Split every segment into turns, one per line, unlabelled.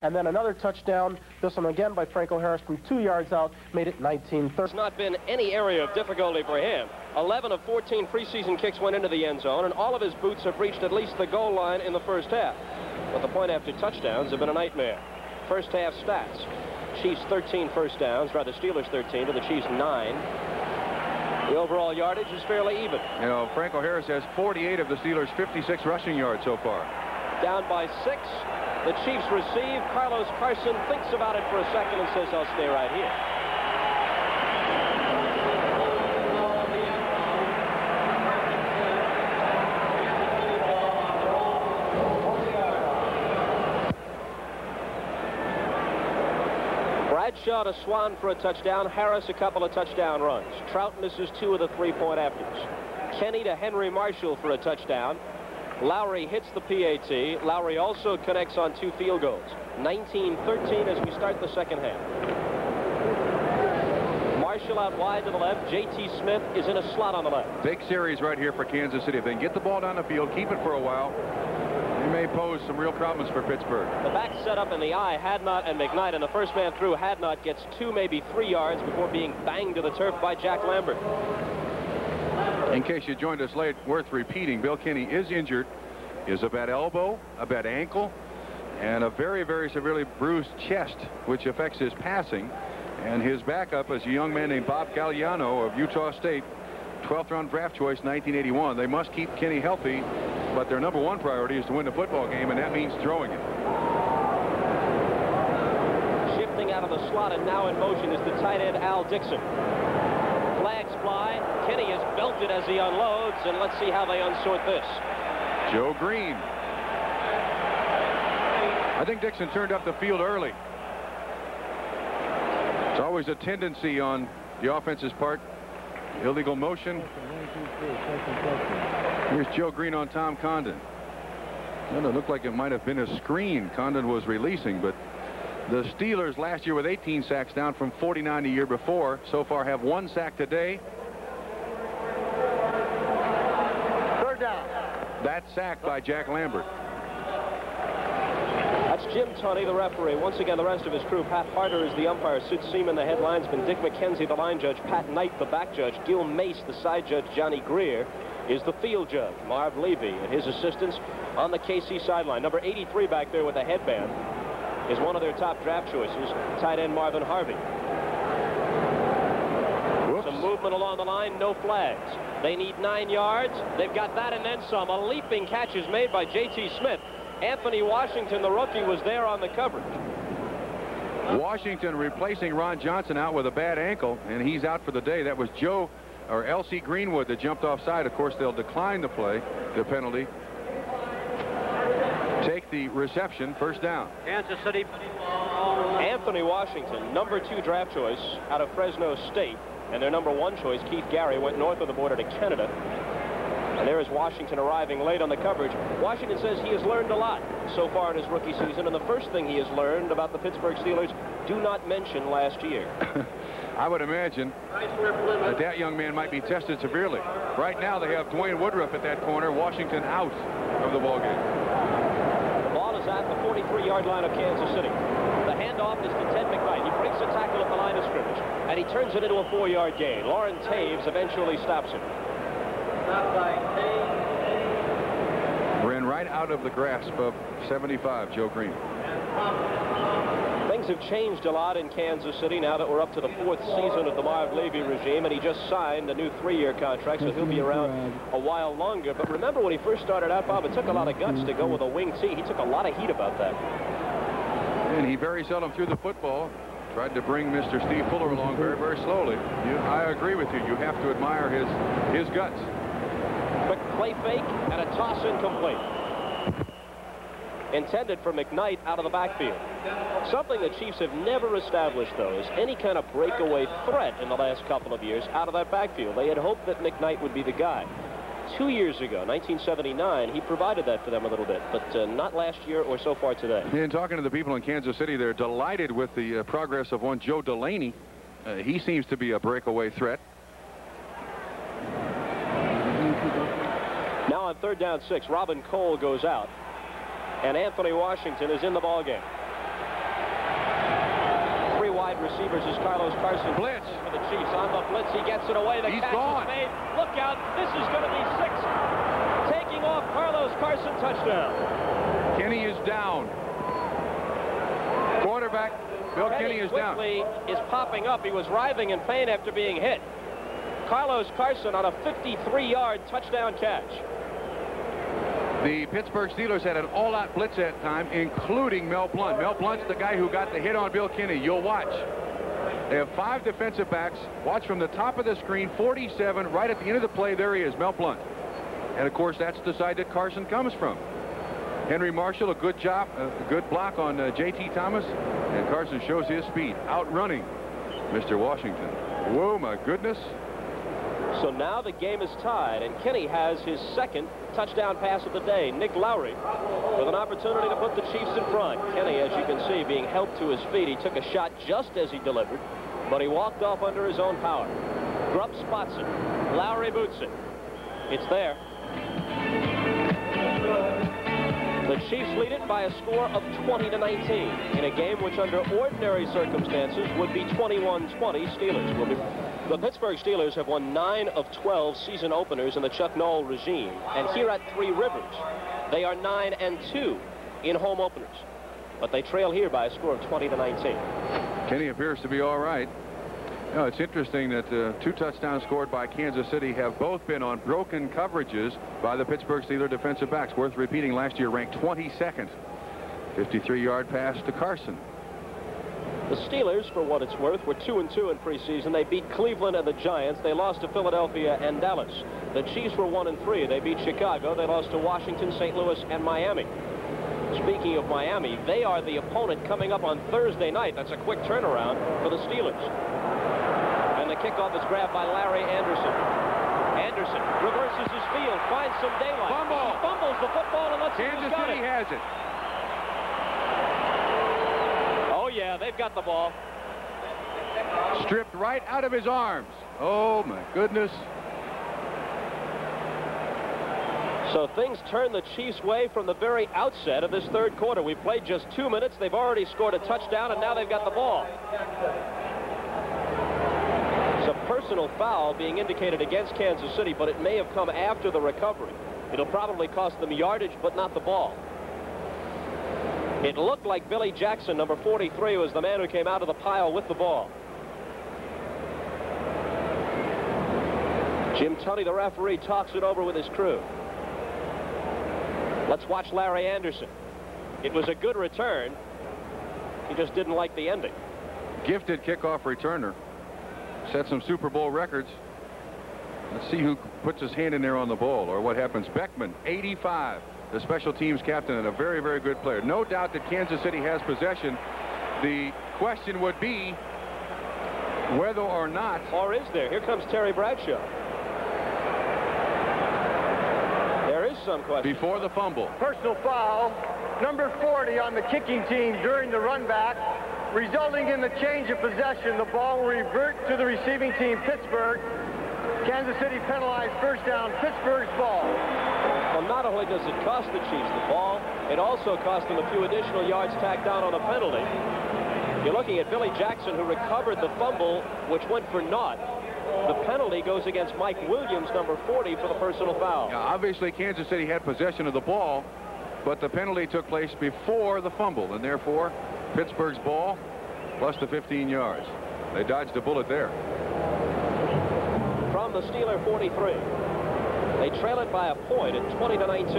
And then another touchdown, this one again by Franco Harris from 2 yards out, made it 19-30.
It's not been any area of difficulty for him. 11 of 14 preseason kicks went into the end zone, and all of his boots have reached at least the goal line in the first half. But the point after touchdowns have been a nightmare. First half stats. Chiefs 13 first downs, rather Steelers 13 to the Chiefs 9. The overall yardage is fairly even.
You know, Franco Harris has 48 of the Steelers' 56 rushing yards so far.
Down by 6. The Chiefs receive. Carlos Carson thinks about it for a second and says, I'll stay right here. Bradshaw to Swan for a touchdown. Harris a couple of touchdown runs. Trout misses 2 of the 3-point afters. Kenny to Henry Marshall for a touchdown. Lowry hits the PAT. Lowry also connects on 2 field goals. 19-13 as we start the second half. Marshall out wide to the left. J.T. Smith is in a slot on the left.
Big series right here for Kansas City. If they can get the ball down the field, keep it for a while, they may pose some real problems for Pittsburgh.
The back set up in the eye, Hadnot and McKnight, and the first man through, Hadnot, gets 2, maybe 3 yards before being banged to the turf by Jack Lambert.
In case you joined us late, worth repeating, Bill Kinney is injured. He has a bad elbow, a bad ankle, and a very, very severely bruised chest, which affects his passing. And his backup is a young man named Bob Galliano of Utah State, 12th round draft choice, 1981. They must keep Kinney healthy, but their number 1 priority is to win the football game, and that means throwing it.
Shifting out of the slot and now in motion is the tight end Al Dixon. Flags fly. Kenny is belted as he unloads, and let's see how they unsort this.
Joe Green. I think Dixon turned up the field early. It's always a tendency on the offense's part. Illegal motion. Here's Joe Green on Tom Condon. Well, it looked like it might have been a screen Condon was releasing, but the Steelers last year with 18 sacks, down from 49 the year before, so far have 1 sack today.
Third down.
That sack by Jack Lambert.
That's Jim Tunney, the referee. Once again, the rest of his crew. Pat Harder is the umpire. Sid Seaman, the head linesman. Dick McKenzie, the line judge. Pat Knight, the back judge. Gil Mace, the side judge. Johnny Greer is the field judge. Marv Levy and his assistants on the KC sideline. Number 83 back there with the headband is one of their top draft choices, tight end Marvin Harvey.
Whoops.
Some movement along the line, no flags. They need 9 yards. They've got that and then some. A leaping catch is made by J.T. Smith. Anthony Washington, the rookie, was there on the coverage.
Washington replacing Ron Johnson out with a bad ankle, and he's out for the day. That was Joe or L.C. Greenwood that jumped offside. Of course, they'll decline the penalty. Take the reception, first down.
Kansas City. Anthony Washington, number 2 draft choice out of Fresno State, and their number 1 choice, Keith Gary, went north of the border to Canada. And there is Washington arriving late on the coverage. Washington says he has learned a lot so far in his rookie season, and the first thing he has learned about the Pittsburgh Steelers, do not mention last year.
I would imagine that young man might be tested severely. Right now they have Dwayne Woodruff at that corner, Washington out of the ballgame.
The ball is at the 43-yard line of Kansas City. The handoff is to Ted McKnight. He breaks a tackle at the line of scrimmage, and he turns it into a 4-yard gain. Lauren Taves eventually stops him.
Ran right out of the grasp of 75, Joe Green.
Things have changed a lot in Kansas City now that we're up to the 4th season of the Marv Levy regime, and he just signed a new 3-year contract, so he'll be around a while longer. But remember when he first started out, Bob, it took a lot of guts to go with a wing T. He took a lot of heat about that.
And he very seldom threw the football. Tried to bring Mr. Steve Fuller along very, very slowly. I agree with you. You have to admire his guts.
Quick play fake and a toss incomplete. Intended for McKnight out of the backfield. Something the Chiefs have never established, though, is any kind of breakaway threat in the last couple of years out of that backfield. They had hoped that McKnight would be the guy. 2 years ago, 1979, he provided that for them a little bit, but not last year or so far today.
And talking to the people in Kansas City, they're delighted with the progress of one Joe Delaney. He seems to be a breakaway threat.
Now on 3rd down 6, Robin Cole goes out, and Anthony Washington is in the ballgame. receivers is Carlos Carson.
Blitz.
For the Chiefs on the blitz. He gets it away. The
He's
catch
gone.
is made. Look out. This is going to be 6. Taking off Carlos Carson, touchdown.
Kenny is down. Quarterback Bill Kenny is down.
Quickly is popping up. He was writhing in pain after being hit. Carlos Carson on a 53-yard touchdown catch.
The Pittsburgh Steelers had an all-out blitz that time, including Mel Blount. Mel Blount's the guy who got the hit on Bill Kenny. You'll watch. They have 5 defensive backs. Watch from the top of the screen, 47, right at the end of the play. There he is, Mel Blount. And, of course, that's the side that Carson comes from. Henry Marshall, a good job, a good block on J.T. Thomas. And Carson shows his speed, outrunning Mr. Washington. Whoa, my goodness.
So now the game is tied, and Kenny has his second touchdown pass of the day. Nick Lowry with an opportunity to put the Chiefs in front. Kenny, as you can see, being helped to his feet. He took a shot just as he delivered, but he walked off under his own power. Grubb spots it. Lowry boots it. It's there. The Chiefs lead it by a score of 20-19 in a game which under ordinary circumstances would be 21-20 Steelers. The Pittsburgh Steelers have won 9 of 12 season openers in the Chuck Noll regime. And here at Three Rivers, they are 9-2 in home openers. But they trail here by a score of 20-19.
Kenny appears to be all right. You know, it's interesting that 2 touchdowns scored by Kansas City have both been on broken coverages by the Pittsburgh Steelers defensive backs. Worth repeating, last year ranked 22nd. 53-yard pass to Carson.
The Steelers, for what it's worth, were 2-2 in preseason. They beat Cleveland and the Giants. They lost to Philadelphia and Dallas. The Chiefs were 1-3. They beat Chicago. They lost to Washington, St. Louis, and Miami. Speaking of Miami, they are the opponent coming up on Thursday night. That's a quick turnaround for the Steelers. And the kickoff is grabbed by Larry Anderson. Anderson reverses his field, finds some daylight.
Fumble.
He fumbles the football, and let's see who's
Kansas
got
City
it.
has it.
Oh, yeah, they've got the ball.
Stripped right out of his arms. Oh, my goodness.
So things turn the Chiefs' way from the very outset of this third quarter. We played just 2 minutes. They've already scored a touchdown, and now they've got the ball. It's a personal foul being indicated against Kansas City, but it may have come after the recovery. It'll probably cost them yardage, but not the ball. It looked like Billy Jackson, number 43, was the man who came out of the pile with the ball. Jim Tunney, the referee, talks it over with his crew. Let's watch Larry Anderson. It was a good return. He just didn't like the ending.
Gifted kickoff returner. Set some Super Bowl records. Let's see who puts his hand in there on the ball or what happens. Beckman, 85, the special teams captain, and a very, very good player. No doubt that Kansas City has possession. The question would be whether or not.
Or is there? Here comes Terry Bradshaw. There is some question.
Before the fumble.
Personal foul, number 40 on the kicking team during the run back, resulting in the change of possession. The ball will revert to the receiving team, Pittsburgh. Kansas City penalized first down, Pittsburgh's ball.
Well, not only does it cost the Chiefs the ball, it also cost them a few additional yards tacked on a penalty. You're looking at Billy Jackson, who recovered the fumble, which went for naught. The penalty goes against Mike Williams, number 40, for the personal foul.
Now, obviously, Kansas City had possession of the ball, but the penalty took place before the fumble, and therefore, Pittsburgh's ball plus the 15 yards. They dodged a bullet there.
From the Steeler 43. They trail it by a point at 20-19.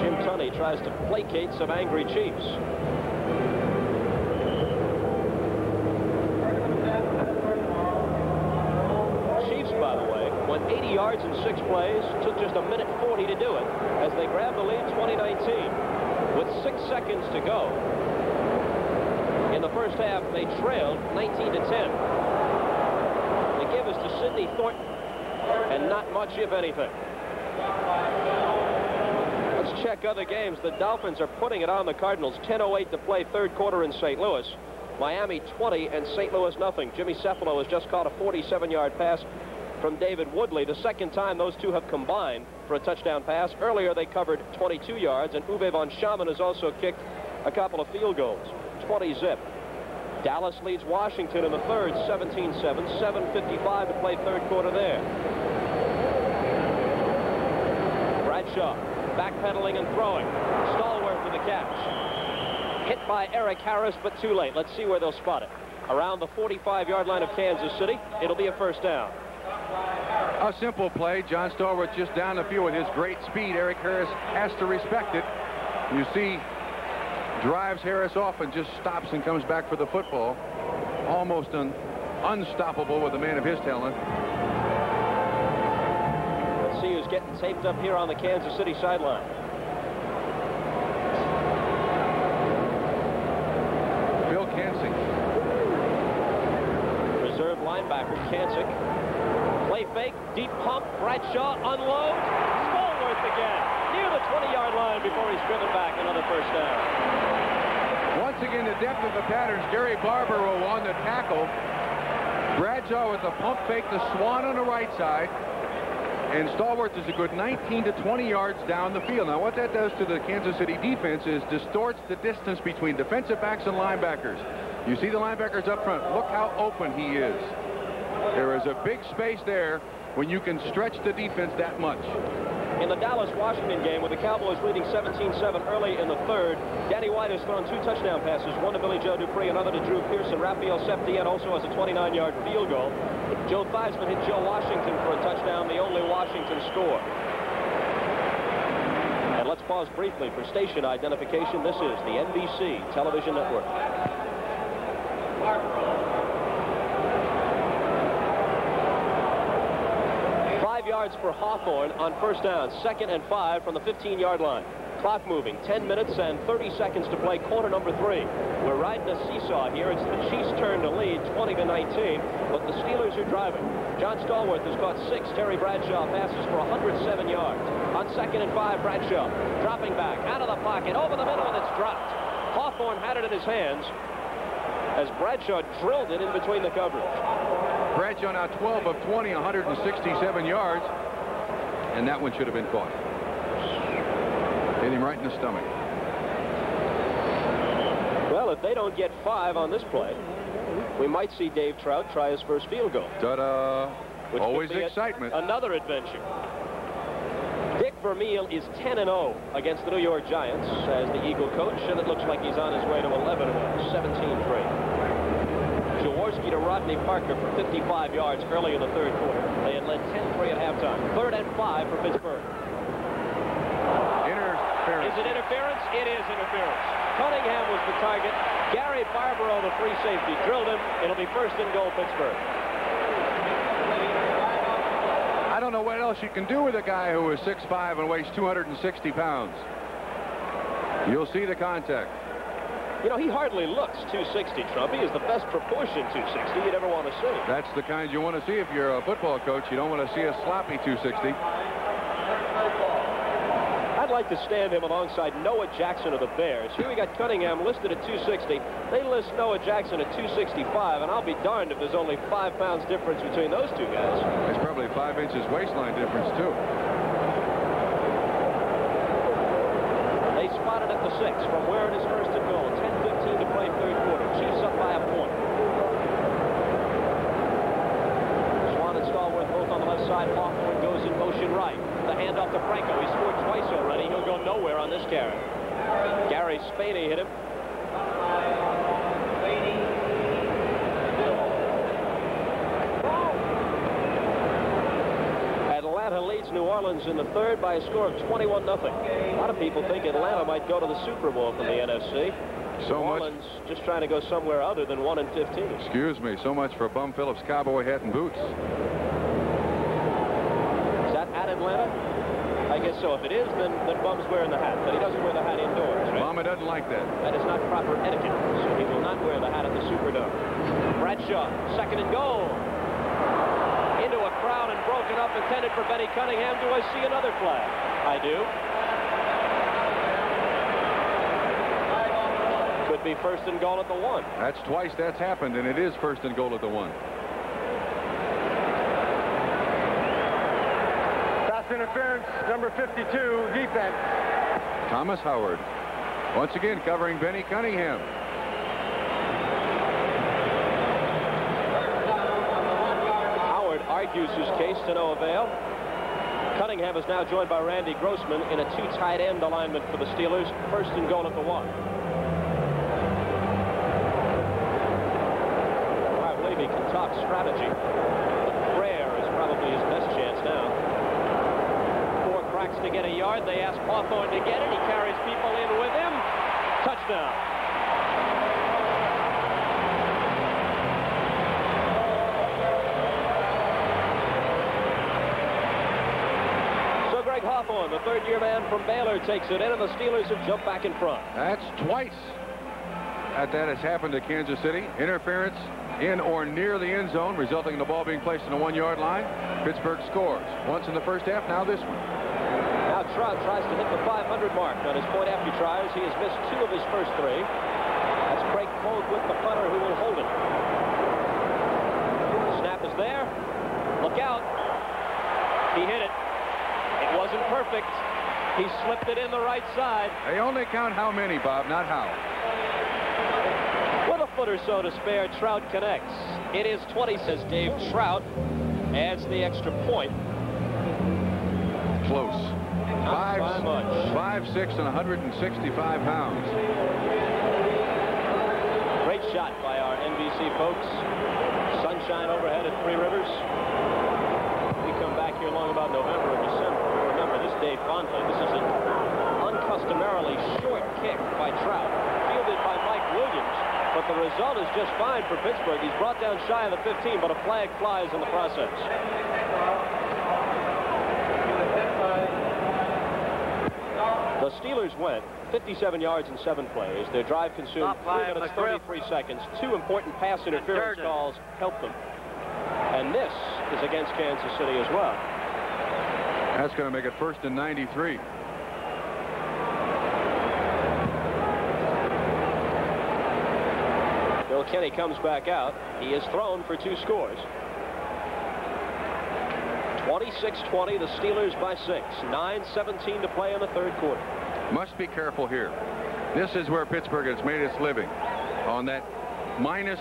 Jim Tunney tries to placate some angry Chiefs. Chiefs, by the way, went 80 yards in 6 plays. Took just a minute 40 to do it as they grabbed the lead 20-19. With 6 seconds to go in the first half, they trailed 19-10. They give us to Sidney Thornton, and not much, if anything. Let's check other games. The Dolphins are putting it on the Cardinals. 10:08 to play, third quarter in St. Louis. Miami 20 and St. Louis nothing. Jimmy Cephalo has just caught a 47-yard pass from David Woodley. The second time those two have combined for a touchdown pass. Earlier they covered 22 yards, and Uwe von Schamann has also kicked a couple of field goals. 20-zip. Dallas leads Washington in the third, 17-7, 7:55 to play third quarter there. Bradshaw backpedaling and throwing. Stallworth with the catch. Hit by Eric Harris, but too late. Let's see where they'll spot it. Around the 45-yard line of Kansas City, it'll be a first down.
A simple play. John Stallworth just down the field with his great speed. Eric Harris has to respect it. You see, drives Harris off and just stops and comes back for the football. Almost unstoppable with a man of his talent.
Let's see who's getting taped up here on the Kansas City sideline.
Bill Kancik.
Reserve linebacker Kancik. Play fake, deep pump, Bradshaw unloads. Stallworth again, near the 20-yard line before he's driven back. Another first down.
Once again, the depth of the patterns. Gary Barbaro on the tackle. Bradshaw with the pump fake, the swan on the right side. And Stallworth is a good 19 to 20 yards down the field. Now, what that does to the Kansas City defense is distorts the distance between defensive backs and linebackers. You see the linebackers up front. Look how open he is. There is a big space there when you can stretch the defense that much.
In the Dallas-Washington game, with the Cowboys leading 17-7 early in the third, Danny White has thrown 2 touchdown passes, one to Billy Joe Dupree, another to Drew Pearson. Raphael Septien also has a 29-yard field goal. Joe Theismann hit Joe Washington for a touchdown, the only Washington score. And let's pause briefly for station identification. This is the NBC television network. 5 yards for Hawthorne on first down, 2nd and 5 from the 15-yard line. Clock moving, 10 minutes and 30 seconds to play quarter number 3. We're riding a seesaw here. It's the Chiefs' turn to lead 20 to 19, but the Steelers are driving. John Stallworth has caught 6 Terry Bradshaw passes for 107 yards. On 2nd and 5, Bradshaw dropping back out of the pocket, over the middle, and it's dropped. Hawthorne had it in his hands as Bradshaw drilled it in between the coverage.
Bradshaw now 12 of 20, 167 yards, and that one should have been caught. Hit him right in the stomach.
Well, if they don't get 5 on this play, we might see Dave Trout try his first field goal.
Ta-da!
Which
Always
could be
excitement.
Another adventure. Dick Vermeil is 10-0 against the New York Giants as the Eagle coach, and it looks like he's on his way to 11-0, 17-3. Jaworski to Rodney Parker for 55 yards early in the third quarter. They had led 10-3 at halftime. 3rd and 5 for Pittsburgh.
Interference.
Is it interference? It is interference. Cunningham was the target. Gary Barbaro, the free safety, drilled him. It'll be 1st and goal, Pittsburgh.
I don't know what else you can do with a guy who is 6'5" and weighs 260 pounds. You'll see the contact.
You know, he hardly looks 260, Trump. He is the best proportion 260 you'd ever want to see.
That's the kind you want to see if you're a football coach. You don't want to see a sloppy 260.
I'd like to stand him alongside Noah Jackson of the Bears. Here we got Cunningham listed at 260. They list Noah Jackson at 265, and I'll be darned if there's only 5 pounds difference between those two guys.
There's probably 5 inches waistline difference, too.
They spotted at the 6 from where it is 1st and goal. 10:15 to play third quarter. Chiefs up by a point. Swan and Stallworth both on the left side. Hawthorne goes in motion right. The handoff to Franco. He scored twice already. He'll go nowhere on this carry. Gary Spaney hit him. Atlanta leads New Orleans in the third by a score of 21-0. A lot of people think Atlanta might go to the Super Bowl from the NFC.
So
New Orleans just trying to go somewhere other than 1-15.
Excuse me, so much for Bum Phillips' cowboy hat and boots.
Is that at Atlanta? I guess so. If it is, then Bum's wearing the hat. But he doesn't wear the hat indoors, right?
Mama doesn't like that.
That is not proper etiquette, so he will not wear the hat at the Superdome. Bradshaw, 2nd and goal. Into a crowd and broken up, intended for Benny Cunningham. Do I see another flag? I do. Could be 1st and goal at the 1.
That's twice that's happened, and it is 1st and goal at the 1.
Pass interference, number 52, defense.
Thomas Howard, once again covering Benny Cunningham.
Syracuse case to no avail. Cunningham is now joined by Randy Grossman in a 2 tight end alignment for the Steelers. 1st and goal at the 1. I believe he can talk strategy. Prayer is probably his best chance now. 4 cracks to get a yard. They ask Hawthorne to get it. He carries people in with him. Touchdown. Hawthorne, the 3rd-year man from Baylor, takes it in, and the Steelers have jumped back in front.
That's twice that has happened to Kansas City. Interference in or near the end zone, resulting in the ball being placed on the 1-yard line. Pittsburgh scores. Once in the first half, now this one.
Now Trout tries to hit the 500 mark on his point after tries. He has missed 2 of his first 3. That's Craig Pogue with the punter who will hold it. The snap is there. Look out. He hit it. It wasn't perfect. He slipped it in the right side.
They only count how many, Bob, not how.
With a foot or so to spare, Trout connects. It is 20, says Dave. Trout adds the extra point.
Close.
Not by much.
5'6" and 165 pounds.
Great shot by our NBC folks. Sunshine overhead at Three Rivers. We come back here long about November and December. Remember this day fondly. This is an uncustomarily short kick by Trout, fielded by Mike Williams. But the result is just fine for Pittsburgh. He's brought down shy of the 15, but a flag flies in the process. The Steelers went 57 yards in 7 plays. Their drive consumed 3 minutes, 33 seconds. 2 important pass interference calls helped them. And this is against Kansas City as well.
That's going to make it 1st and 93.
Bill Kenny comes back out. He is thrown for 2 scores. 26-20, the Steelers by 6. 9:17 to play in the 3rd quarter.
Must be careful here. This is where Pittsburgh has made its living, on that minus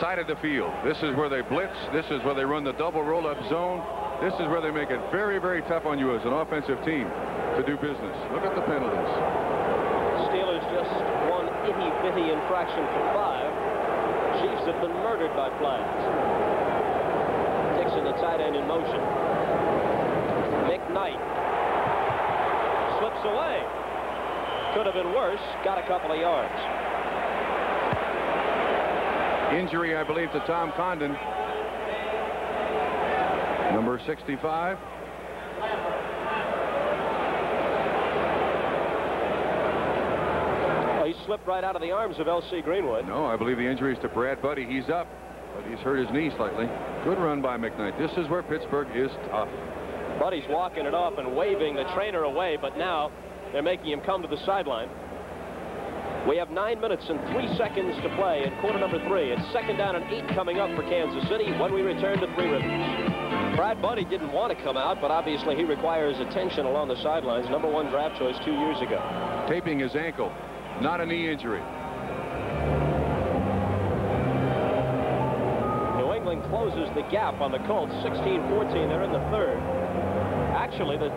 side of the field. This is where they blitz. This is where they run the double roll-up zone. This is where they make it very, very tough on you as an offensive team to do business. Look at the penalties.
Steelers just 1 itty-bitty infraction for 5. Chiefs have been murdered by flags. Dixon, the tight end, in motion. McKnight slips away. Could have been worse. Got a couple of yards.
Injury, I believe, to Tom Condon. Number 65.
Well, he slipped right out of the arms of L.C. Greenwood.
No, I believe the injury is to Brad Buddy. He's up, but he's hurt his knee slightly. Good run by McKnight. This is where Pittsburgh is tough.
Buddy's walking it off and waving the trainer away, but now they're making him come to the sideline. We have 9 minutes and 3 seconds to play in quarter number 3. It's 2nd down and 8 coming up for Kansas City when we return to Three Rivers. Brad Buddy didn't want to come out, but obviously he requires attention along the sidelines. Number 1 draft choice 2 years ago.
Taping his ankle, not a knee injury.
New England closes the gap on the Colts, 16-14. They're in the 3rd. Actually, the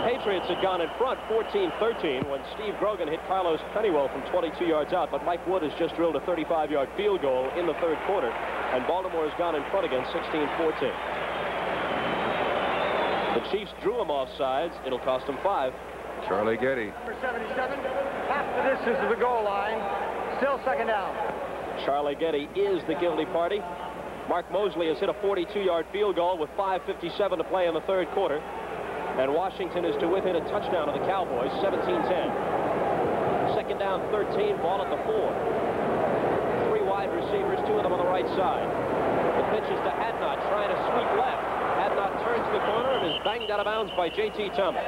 Patriots had gone in front 14-13 when Steve Grogan hit Carlos Pennywell from 22 yards out, but Mike Wood has just drilled a 35-yard field goal in the 3rd quarter, and Baltimore has gone in front again 16-14. The Chiefs drew him off sides. It'll cost them 5.
Charlie Getty.
Number 77, half the distance to the goal line. Still 2nd down.
Charlie Getty is the guilty party. Mark Mosley has hit a 42-yard field goal with 5:57 to play in the 3rd quarter. And Washington is to within a touchdown of the Cowboys, 17-10. 2nd down, 13, ball at the 4. 3 wide receivers, 2 of them on the right side. The pitch is to Hadnot, trying to sweep left. Hadnot turns the corner and is banged out of bounds by J.T. Thomas.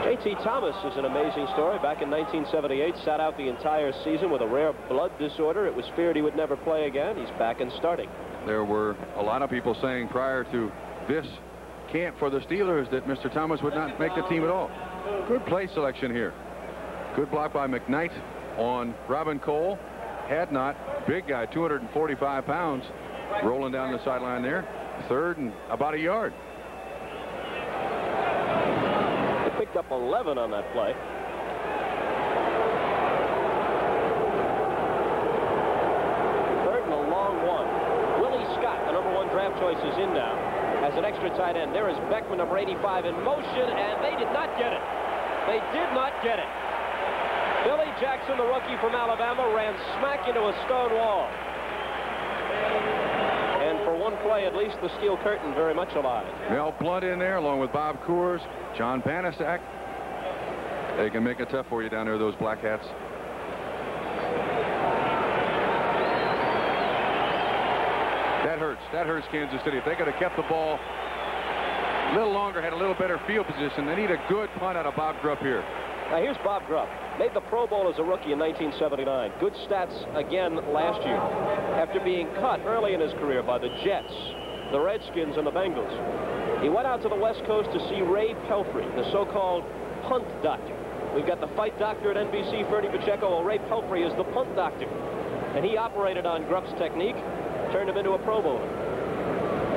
J.T. Thomas is an amazing story. Back in 1978, sat out the entire season with a rare blood disorder. It was feared he would never play again. He's back and starting.
There were a lot of people saying prior to this camp for the Steelers that Mr. Thomas would not make the team at all. Good play selection here. Good block by McKnight on Robin Cole. Hadnot, big guy, 245 pounds, rolling down the sideline there. 3rd and about a yard.
They picked up 11 on that play. Draft choice is in now as an extra tight end. There is Beckman, number 85, in motion, and they did not get it. They did not get it. Billy Jackson, the rookie from Alabama, ran smack into a stone wall. And for one play, at least, the steel curtain very much alive.
Mel Blunt in there, along with Bob Coors, John Banaszak. They can make it tough for you down there, those black hats. That hurts. That hurts Kansas City. If they could have kept the ball a little longer, had a little better field position, they need a good punt out of Bob Grupp here.
Now here's Bob Grupp. Made the Pro Bowl as a rookie in 1979. Good stats again last year. After being cut early in his career by the Jets, the Redskins, and the Bengals, he went out to the West Coast to see Ray Pelfrey, the so-called punt doctor. We've got the fight doctor at NBC, Ferdy Pacheco. Well, Ray Pelfrey is the punt doctor. And he operated on Grupp's technique, turned him into a Pro Bowler.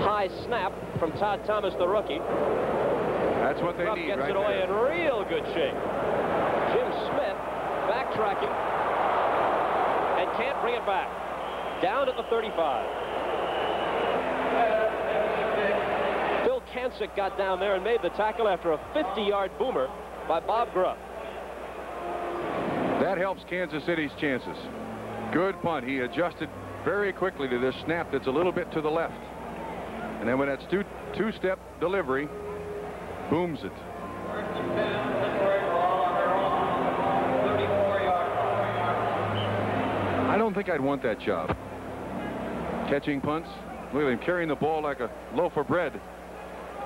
High snap from Todd Thomas, the rookie.
That's what they
Grupp
need
gets
right
it away
there.
in real good shape. Jim Smith backtracking and can't bring it back. Down at the 35. Phil Kancic got down there and made the tackle after a 50-yard boomer by Bob Grupp.
That helps Kansas City's chances. Good punt. He adjusted very quickly to this snap that's a little bit to the left. And then when that's two-step delivery, booms it. I don't think I'd want that job. Catching punts. Look at him carrying the ball like a loaf of bread.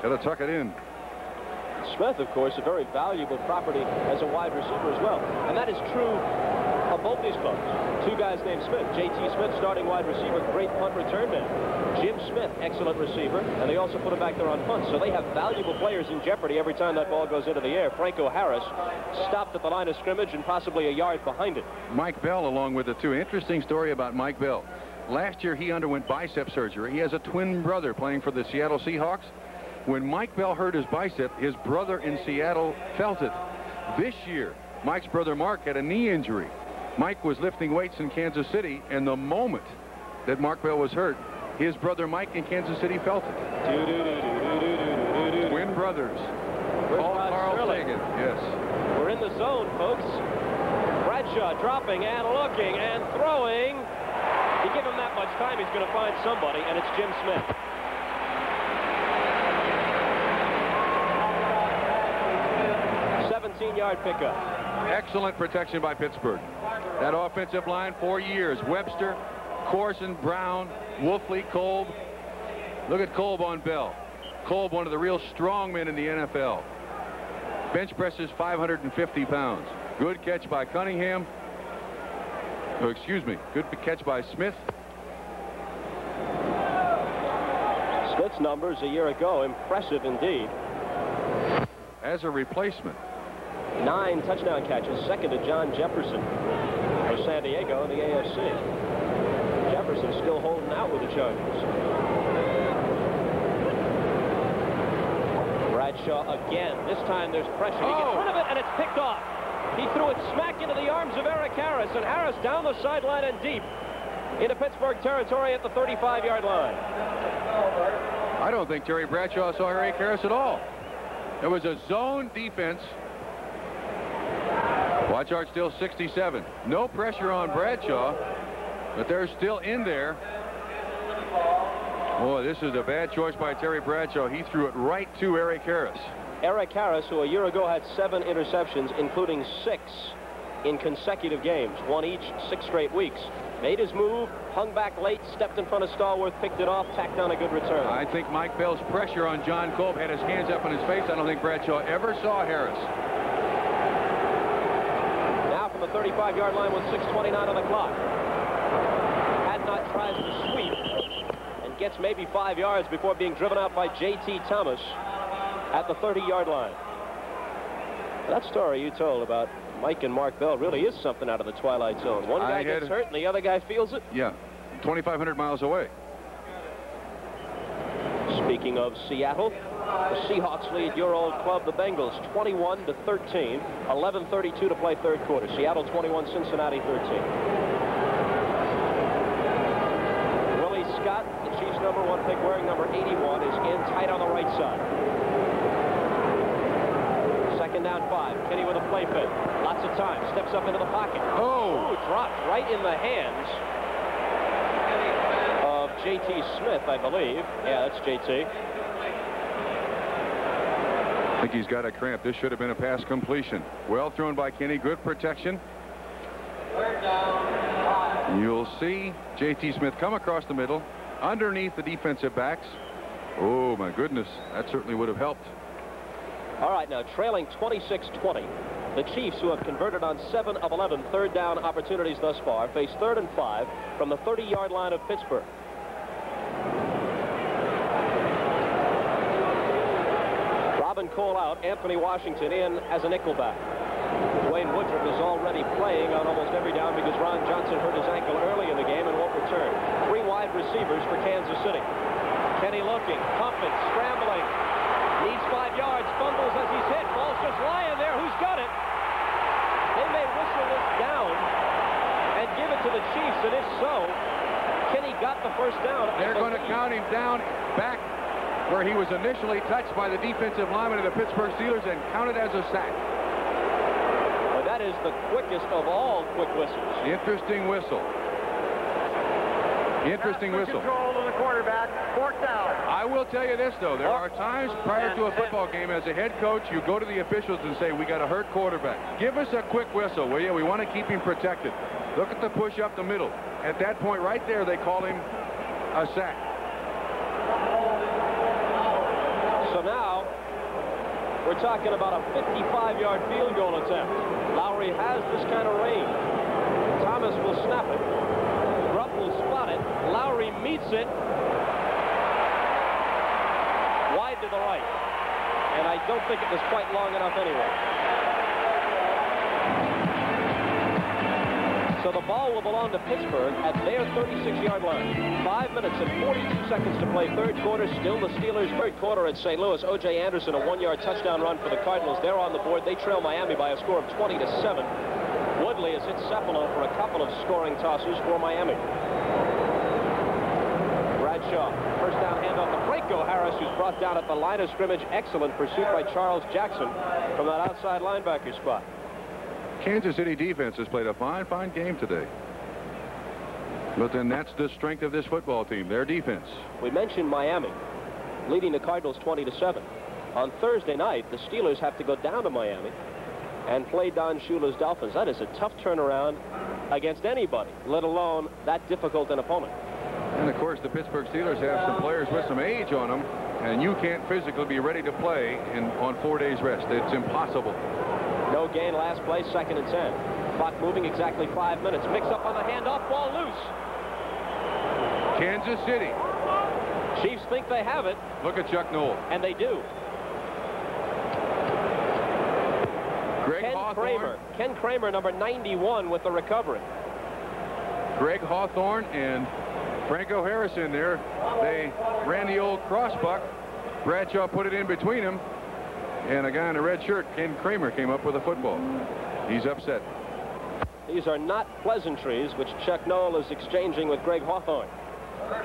Got to tuck it in.
Smith, of course, a very valuable property as a wide receiver as well. And that is true of both these folks. Two guys named Smith. J.T. Smith, starting wide receiver, great punt return man. Jim Smith, excellent receiver, and they also put him back there on punts. So they have valuable players in jeopardy every time that ball goes into the air. Franco Harris stopped at the line of scrimmage and possibly a yard behind it.
Mike Bell along with it, too. Interesting story about Mike Bell. Last year, he underwent bicep surgery. He has a twin brother playing for the Seattle Seahawks. When Mike Bell hurt his bicep, his brother in Seattle felt it. This year, Mike's brother Mark had a knee injury. Mike was lifting weights in Kansas City, and the moment that Mark Bell was hurt, his brother Mike in Kansas City felt it. Twin brothers. Paul Carl Sagan. Yes.
We're in the zone, folks. Bradshaw dropping and looking and throwing. You give him that much time, he's going to find somebody, and it's Jim Smith. Yard pickup.
Excellent protection by Pittsburgh. That offensive line, 4 years. Webster, Corson, Brown, Wolfley, Kolb. Look at Kolb on Bell. Kolb, one of the real strong men in the NFL. Bench presses 550 pounds. Good catch by Cunningham. Oh, excuse me. Good catch by Smith.
Smith's numbers a year ago, impressive indeed.
As a replacement.
9 touchdown catches, second to John Jefferson of San Diego in the AFC. Jefferson still holding out with the Chargers. Bradshaw again. This time there's pressure. He gets rid of it, and it's picked off. He threw it smack into the arms of Eric Harris, and Harris down the sideline and deep into Pittsburgh territory at the 35-yard line.
I don't think Terry Bradshaw saw Eric Harris at all. There was a zone defense. Watch out, still 67. No pressure on Bradshaw, but they're still in there. Boy, this is a bad choice by Terry Bradshaw. He threw it right to Eric Harris.
Eric Harris, who a year ago had 7 interceptions, including 6 in consecutive games, one each 6 straight weeks, made his move, hung back late, stepped in front of Stallworth, picked it off, tacked on a good return.
I think Mike Bell's pressure on John Kolb had his hands up in his face. I don't think Bradshaw ever saw Harris.
Now from the 35-yard line with 6:29 on the clock. Hadnot tries to sweep and gets maybe 5 yards before being driven out by J.T. Thomas at the 30-yard line. That story you told about Mike and Mark Bell really is something out of the Twilight Zone. One guy gets hurt and the other guy feels it.
Yeah, 2,500 miles away.
Speaking of Seattle, the Seahawks lead your old club, the Bengals, 21-13. 11:32 to play third quarter. Seattle 21, Cincinnati 13. Willie Scott, the Chiefs' #1 pick, wearing number 81, is in tight on the right side. Second down 5. Kenny with a play fake. Lots of time. Steps up into the pocket.
Oh!
Ooh, dropped right in the hands of J.T. Smith, I believe. Yeah, that's J.T.
I think he's got a cramp. This should have been a pass completion. Well thrown by Kenny. Good protection. You'll see J.T. Smith come across the middle underneath the defensive backs. Oh, my goodness. That certainly would have helped.
All right, now trailing 26-20. The Chiefs, who have converted on 7 of 11 third down opportunities thus far, face 3rd and 5 from the 30-yard line of Pittsburgh. Robin Cole out, Anthony Washington in as a nickelback. Dwayne Woodruff is already playing on almost every down because Ron Johnson hurt his ankle early in the game and won't return. 3 wide receivers for Kansas City. Kenny looking, pumping, scrambling. Needs 5 yards, fumbles as he's hit. Ball's just lying there. Who's got it? They may whistle this down and give it to the Chiefs, and if so, Kenny got the first down.
They're going to count him down back where he was initially touched by the defensive lineman of the Pittsburgh Steelers and counted as a sack.
Well, that is the quickest of all quick whistles.
Interesting whistle. Interesting whistle.
Control of the quarterback. 4th down.
I will tell you this, though. There are times prior to a football game, as a head coach, you go to the officials and say, we got a hurt quarterback. Give us a quick whistle, will you? We want to keep him protected. Look at the push up the middle. At that point right there, they call him a sack.
So now, we're talking about a 55-yard field goal attempt. Lowry has this kind of range. Thomas will snap it. Rupp will spot it. Lowry meets it. Wide to the right. And I don't think it was quite long enough anyway. So the ball will belong to Pittsburgh at their 36-yard line. 5 minutes and 42 seconds to play third quarter. Still the Steelers third quarter at St. Louis. O.J. Anderson, a 1-yard touchdown run for the Cardinals. They're on the board. They trail Miami by a score of 20-7. Woodley has hit Cephalo for a couple of scoring tosses for Miami. Bradshaw, first down handoff to Franco Harris, who's brought down at the line of scrimmage. Excellent pursuit by Charles Jackson from that outside linebacker spot.
Kansas City defense has played a fine game today. But then that's the strength of this football team, their defense.
We mentioned Miami leading the Cardinals 20-7. On Thursday night, the Steelers have to go down to Miami and play Don Shula's Dolphins. That is a tough turnaround against anybody, let alone that difficult an opponent.
And of course, the Pittsburgh Steelers have some players with some age on them, and you can't physically be ready to play on 4 days rest. It's impossible.
No gain last play, 2nd and 10. Clock moving exactly 5 minutes. Mix up on the handoff, ball loose.
Kansas City.
Chiefs think they have it.
Look at Chuck Noll.
And they do. Ken Kramer, number 91, with the recovery.
Greg Hawthorne and Franco Harris in there. They ran the old crossbuck. Bradshaw put it in between them. And a guy in a red shirt, Ken Kramer, came up with a football. He's upset.
These are not pleasantries which Chuck Noll is exchanging with Greg Hawthorne.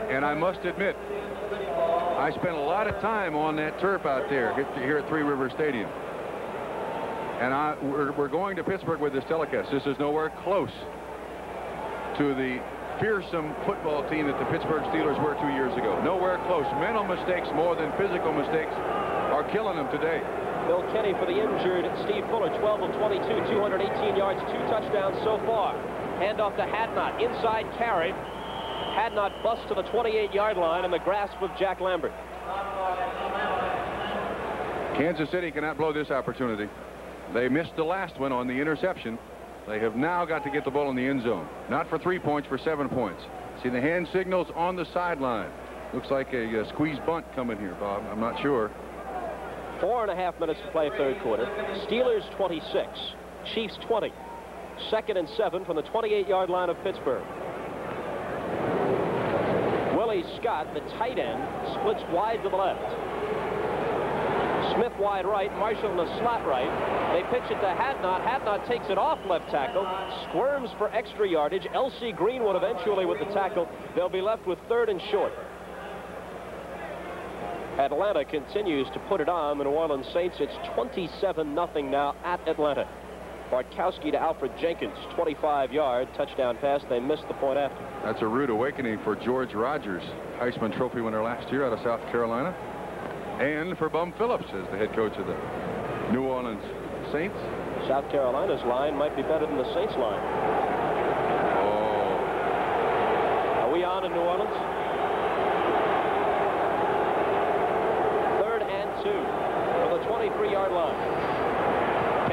And I must admit, I spent a lot of time on that turf out there here at Three River Stadium. And we're going to Pittsburgh with this telecast. This is nowhere close to the fearsome football team that the Pittsburgh Steelers were 2 years ago. Nowhere close. Mental mistakes more than physical mistakes are killing them today.
Bill Kenny for the injured Steve Fuller, 12 of 22, 218 yards, 2 touchdowns so far. Handoff to Hadnot, inside carry. Hadnot busts to the 28-yard line in the grasp of Jack Lambert.
Kansas City cannot blow this opportunity. They missed the last one on the interception. They have now got to get the ball in the end zone. Not for 3 points, for 7 points. See the hand signals on the sideline. Looks like a squeeze bunt coming here, Bob. I'm not sure.
4.5 minutes to play third quarter. Steelers 26, Chiefs 20. 2nd and 7 from the 28-yard line of Pittsburgh. Willie Scott, the tight end, splits wide to the left. Smith wide right, Marshall in the slot right. They pitch it to Hadnot. Hadnot takes it off left tackle, squirms for extra yardage. L.C. Greenwood eventually with the tackle. They'll be left with 3rd and short. Atlanta continues to put it on the New Orleans Saints. It's 27-0 now at Atlanta. Bartkowski to Alfred Jenkins, 25-yard touchdown pass. They missed the point after.
That's a rude awakening for George Rogers, Heisman Trophy winner last year out of South Carolina. And for Bum Phillips as the head coach of the New Orleans Saints.
South Carolina's line might be better than the Saints line.
Oh.
Are we on in New Orleans? 3rd and 2 for the 23-yard line.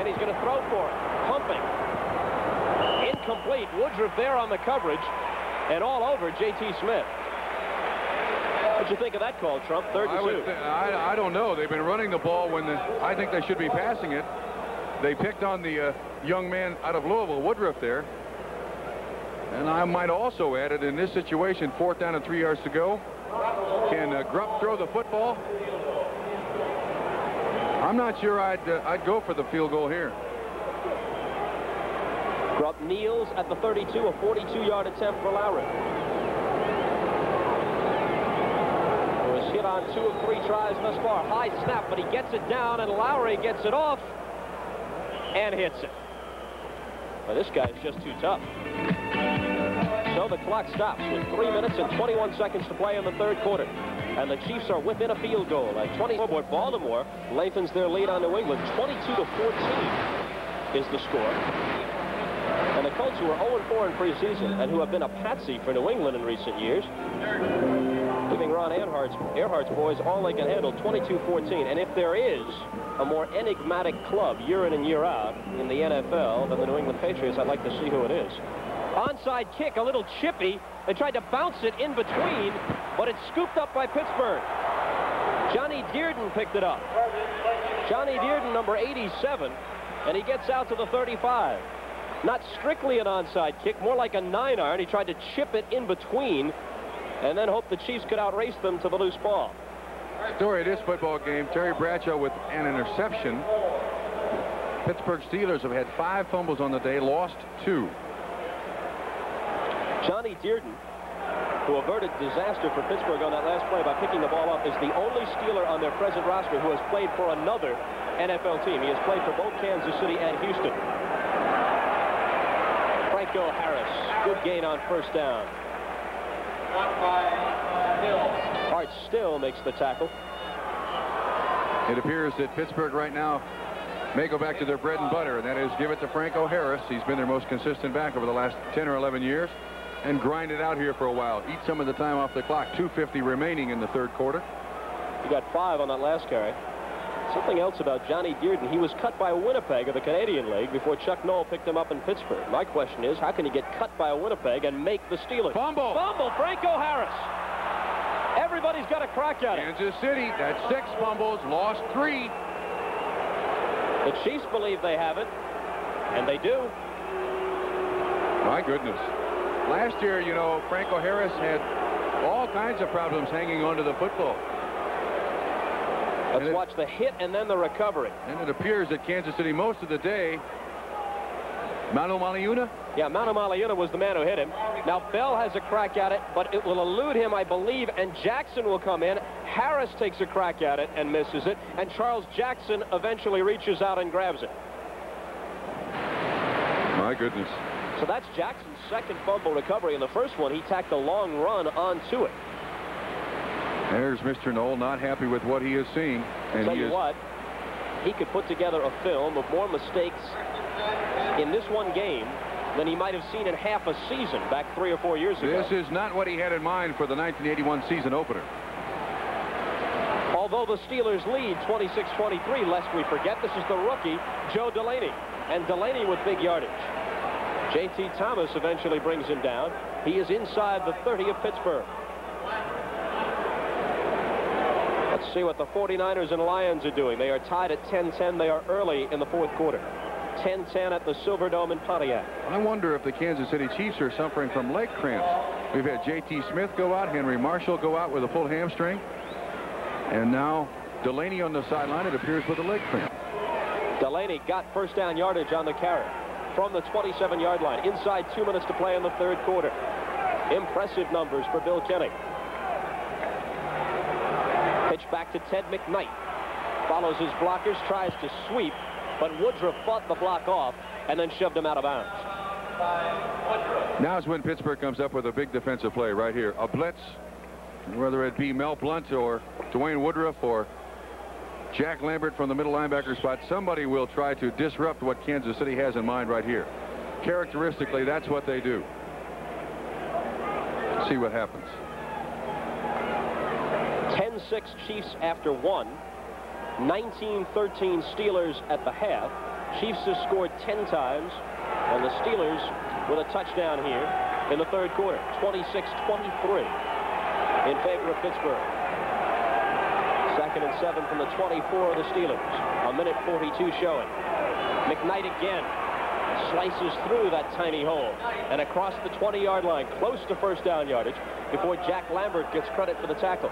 And he's going to throw for it. Pumping. Incomplete. Woodruff there on the coverage. And all over J.T. Smith. What'd you think of that call, Trump? 3rd and 2.
I don't know. They've been running the ball when I think they should be passing it. They picked on the young man out of Louisville, Woodruff there. And I might also add it in this situation, 4th down and 3 yards to go. Can Grupp throw the football? I'm not sure I'd go for the field goal here.
Grupp kneels at the 32, a 42-yard attempt for Lowry. Hit on 2 of 3 tries thus far. High snap, but he gets it down, and Lowry gets it off and hits it. Well, this guy's just too tough. So the clock stops with 3 minutes and 21 seconds to play in the 3rd quarter. And the Chiefs are within a field goal at 20. Baltimore lengthens their lead on New England. 22-14 is the score. And the Colts, who are 0-4 in preseason and who have been a patsy for New England in recent years, giving Ron Earhart's boys all they can handle, 22-14. And if there is a more enigmatic club year in and year out in the NFL than the New England Patriots, I'd like to see who it is. Onside kick, a little chippy. They tried to bounce it in between, but it's scooped up by Pittsburgh. Johnny Dearden picked it up. Johnny Dearden, number 87, and he gets out to the 35. Not strictly an onside kick, more like a 9-iron. He tried to chip it in between and then hoped the Chiefs could outrace them to the loose ball.
Story of this football game, Terry Bradshaw with an interception. Pittsburgh Steelers have had 5 fumbles on the day, lost 2.
Johnny Dearden, who averted disaster for Pittsburgh on that last play by picking the ball up, is the only Steeler on their present roster who has played for another NFL team. He has played for both Kansas City and Houston. Franco Harris, good gain on 1st down. Hart Still makes the tackle.
It appears that Pittsburgh right now may go back to their bread and butter, and that is give it to Franco Harris. He's been their most consistent back over the last 10 or 11 years, and grind it out here for a while. Eat some of the time off the clock. 2:50 remaining in the 3rd quarter.
He got 5 on that last carry. Something else about Johnny Dearden. He was cut by Winnipeg of the Canadian League before Chuck Noll picked him up in Pittsburgh. My question is, how can he get cut by a Winnipeg and make the Steelers?
Fumble!
Fumble, Franco Harris. Everybody's got a crack at it.
Kansas City, that's 6 fumbles, lost 3.
The Chiefs believe they have it, and they do.
My goodness. Last year, you know, Franco Harris had all kinds of problems hanging onto the football.
Let's watch the hit and then the recovery.
And it appears that Kansas City most of the day. Manu Maliuna?
Yeah, Manu Maliuna was the man who hit him. Now Bell has a crack at it, but it will elude him, I believe, and Jackson will come in. Harris takes a crack at it and misses it, and Charles Jackson eventually reaches out and grabs it.
My goodness.
So that's Jackson's 2nd fumble recovery. In the first one, he tacked a long run onto it.
There's Mr. Noll, not happy with what he is seeing. And
Tell you what, he could put together a film of more mistakes in this one game than he might have seen in half a season back 3 or 4 years ago.
This is not what he had in mind for the 1981 season opener.
Although the Steelers lead 26-23, lest we forget, this is the rookie, Joe Delaney. And Delaney with big yardage. J.T. Thomas eventually brings him down. He is inside the 30 of Pittsburgh. Let's see what the 49ers and Lions are doing. They are tied at 10-10. They are early in the 4th quarter. 10-10 at the Silverdome in Pontiac.
I wonder if the Kansas City Chiefs are suffering from leg cramps. We've had J.T. Smith go out, Henry Marshall go out with a full hamstring, and now Delaney on the sideline, it appears, with a leg cramp.
Delaney got first down yardage on the carry from the 27-yard line. Inside 2 minutes to play in the third quarter. Impressive numbers for Bill Kenny. Pitch back to Ted McKnight. Follows his blockers, tries to sweep, but Woodruff fought the block off and then shoved him out of bounds.
Now is when Pittsburgh comes up with a big defensive play right here. A blitz, whether it be Mel Blount or Dwayne Woodruff or Jack Lambert from the middle linebacker spot, somebody will try to disrupt what Kansas City has in mind right here. Characteristically, that's what they do. Let's see what happens.
10-6 Chiefs after one. 19-13 Steelers at the half. Chiefs have scored 10 times, and the Steelers with a touchdown here in the third quarter. 26-23 in favor of Pittsburgh. 2nd and 7 from the 24 of the Steelers. A minute 42 showing. McKnight again slices through that tiny hole and across the 20-yard line, close to first down yardage, before Jack Lambert gets credit for the tackle.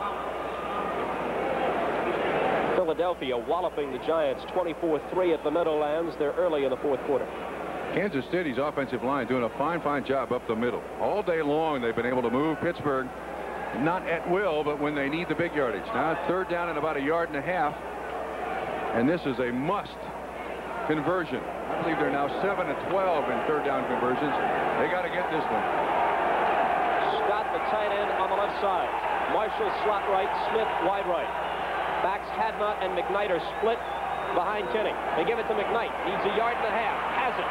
Philadelphia walloping the Giants 24-3 at the Meadowlands. They're early in the fourth quarter.
Kansas City's offensive line doing a fine job up the middle. All day long they've been able to move Pittsburgh, not at will, but when they need the big yardage. Now third down and about 1.5 yards, and this is a must conversion. I believe they're now 7 of 12 in third down conversions. They got to get this one.
Scott, the tight end, on the left side. Marshall slot right, Smith wide right. Backs Hadnot and McKnight are split behind Kenny. They give it to McKnight. Needs 1.5 yards. Has it.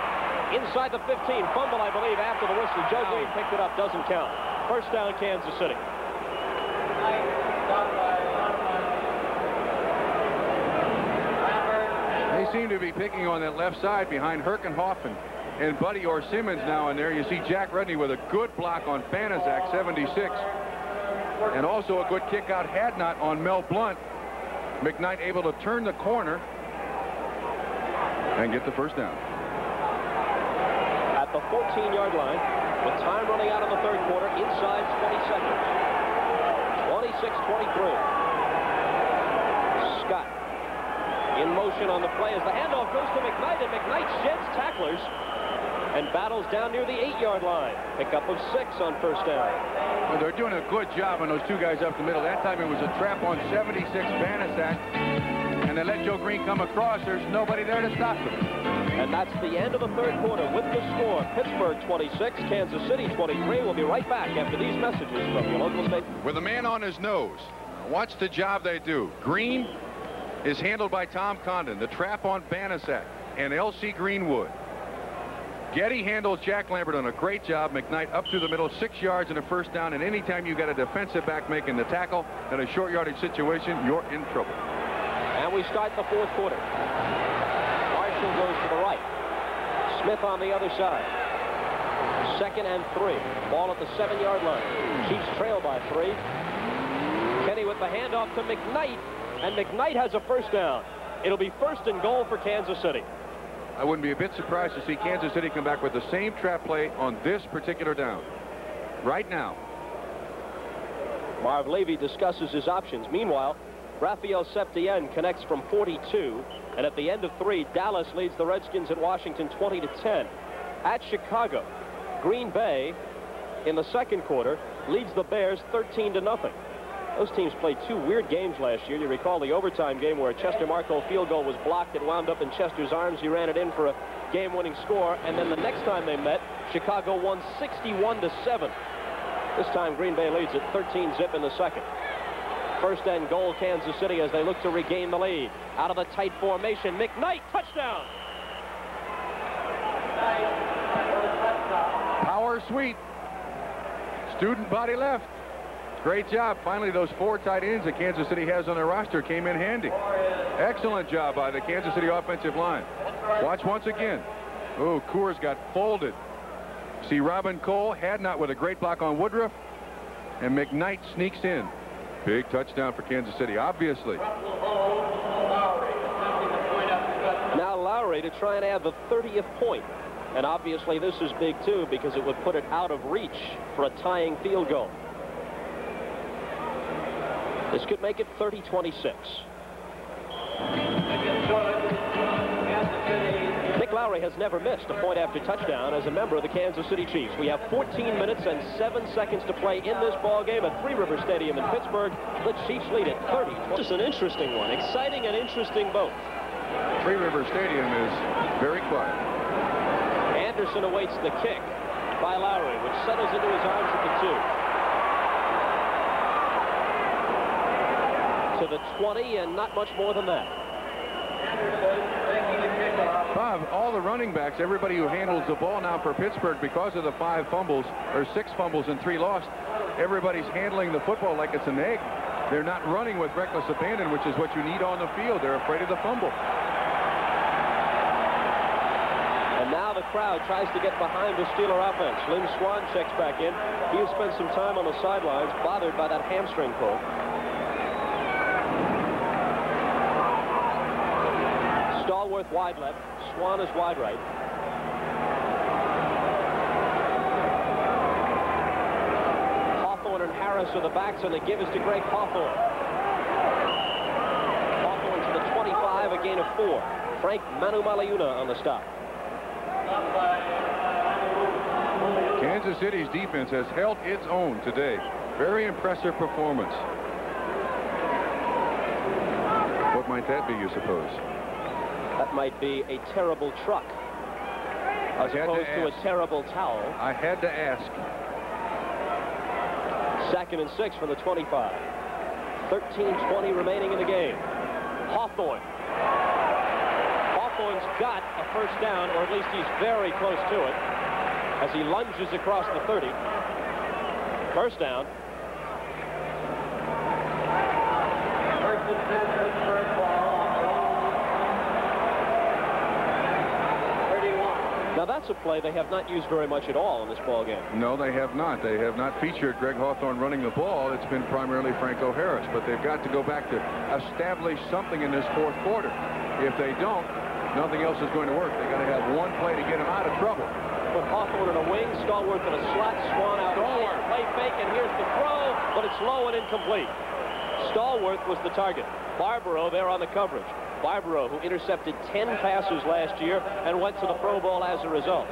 Inside the 15. Fumble, I believe, after the whistle. Joe Green picked it up. Doesn't count. First down, Kansas City.
They seem to be picking on that left side behind Herkenhoff and Buddy or Simmons now in there. You see Jack Rudney with a good block on Banaszak, 76. And also a good kick out Hadnot on Mel Blount. McKnight able to turn the corner and get the first down.
At the 14-yard line, with time running out of the third quarter, inside 20 seconds. 26-23. Scott in motion on the play as the handoff goes to McKnight, and McKnight sheds tacklers and battles down near the 8-yard line. Pickup of 6 on first down.
Well, they're doing a good job on those two guys up the middle. That time it was a trap on 76 Banaszak, and they let Joe Green come across. There's nobody there to stop them.
And that's the end of the third quarter with the score. Pittsburgh 26, Kansas City 23. We'll be right back after these messages from your local station.
With a man on his nose. Watch the job they do. Green is handled by Tom Condon. The trap on Banaszak and L.C. Greenwood. Getty handles Jack Lambert on a great job. McKnight up through the middle, 6 yards and a first down. And anytime you got a defensive back making the tackle in a short yardage situation, you're in trouble.
And we start the fourth quarter. Marshall goes to the right. Smith on the other side. 2nd and 3. Ball at the 7-yard line. Chiefs trail by 3. Kenny with the handoff to McKnight, and McKnight has a first down. It'll be 1st and goal for Kansas City.
I wouldn't be a bit surprised to see Kansas City come back with the same trap play on this particular down. Right now.
Marv Levy discusses his options. Meanwhile, Raphael Septien connects from 42, and at the end of 3, Dallas leads the Redskins at Washington 20-10. At Chicago, Green Bay in the second quarter leads the Bears 13-0. Those teams played 2 weird games last year. You recall the overtime game where a Chester Marco field goal was blocked. It wound up in Chester's arms. He ran it in for a game-winning score. And then the next time they met, Chicago won 61-7. This time Green Bay leads at 13-0 in the second. 1st and goal, Kansas City, as they look to regain the lead. Out of the tight formation, McKnight, touchdown!
Power sweep. Student body left. Great job. Finally, those 4 tight ends that Kansas City has on their roster came in handy. Excellent job by the Kansas City offensive line. Watch once again. Oh, Coors got folded. See Robin Cole, Hadnot with a great block on Woodruff, and McKnight sneaks in. Big touchdown for Kansas City, obviously.
Now Lowry to try and add the 30th point. And obviously this is big too, because it would put it out of reach for a tying field goal. This could make it 30-26. Nick Lowry has never missed a point after touchdown as a member of the Kansas City Chiefs. We have 14 minutes and 7 seconds to play in this ball game at Three River Stadium in Pittsburgh. The Chiefs lead it 30. This is an interesting one. Exciting and interesting both.
Three River Stadium is very quiet.
Anderson awaits the kick by Lowry, which settles into his arms at the 2. To the 20, and not much more than that.
Bob, all the running backs, everybody who handles the ball now for Pittsburgh, because of the 5 fumbles, or 6 fumbles and 3 lost, everybody's handling the football like it's an egg. They're not running with reckless abandon, which is what you need on the field. They're afraid of the fumble.
And now the crowd tries to get behind the Steeler offense. Lynn Swann checks back in. He has spent some time on the sidelines, bothered by that hamstring pull. Stallworth wide left. Swann is wide right. Hawthorne and Harris are the backs, and the give is to Greg Hawthorne. Hawthorne to the 25, a gain of 4. Frank Manumaleuna on the stop.
Kansas City's defense has held its own today. Very impressive performance. What might that be, you suppose?
That might be a terrible truck, as opposed to a terrible towel.
I had to ask.
2nd and 6 from the 25. 13:20 remaining in the game. Hawthorne. Hawthorne's got a first down, or at least he's very close to it, as he lunges across the 30. First down. Now that's a play they have not used very much at all in this ball game.
No, they have not. They have not featured Greg Hawthorne running the ball. It's been primarily Franco Harris, but they've got to go back to establish something in this 4th quarter. If they don't, nothing else is going to work. They got to have one play to get them out of trouble.
Put Hawthorne in a wing, Stallworth in a slot, Swann out wide, play fake, and here's the throw, but it's low and incomplete. Stallworth was the target. Barbaro there on the coverage. Barbaro, who intercepted 10 passes last year and went to the Pro Bowl as a result.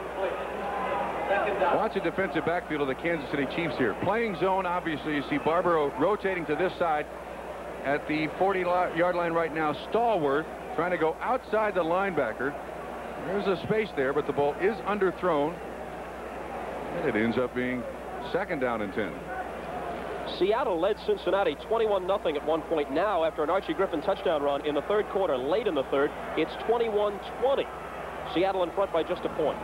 Watch the defensive backfield of the Kansas City Chiefs here. Playing zone, obviously, you see Barbaro rotating to this side at the 40-yard line right now. Stallworth trying to go outside the linebacker. There's a space there, but the ball is underthrown. And it ends up being 2nd down and 10.
Seattle led Cincinnati 21-0 at one point. Now, after an Archie Griffin touchdown run in the 3rd quarter, late in the 3rd, it's 21-20. Seattle in front by just a point.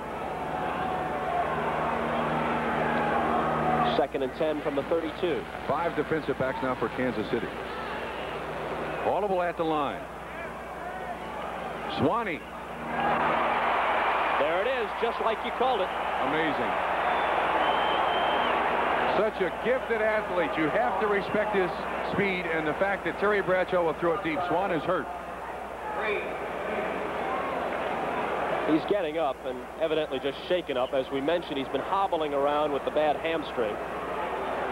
2nd and 10 from the 32.
5 defensive backs now for Kansas City. Audible at the line. Swanee.
There it is, just like you called it.
Amazing. Such a gifted athlete. You have to respect his speed and the fact that Terry Bradshaw will throw it deep. Swann is hurt.
He's getting up and evidently just shaken up. As we mentioned, he's been hobbling around with the bad hamstring.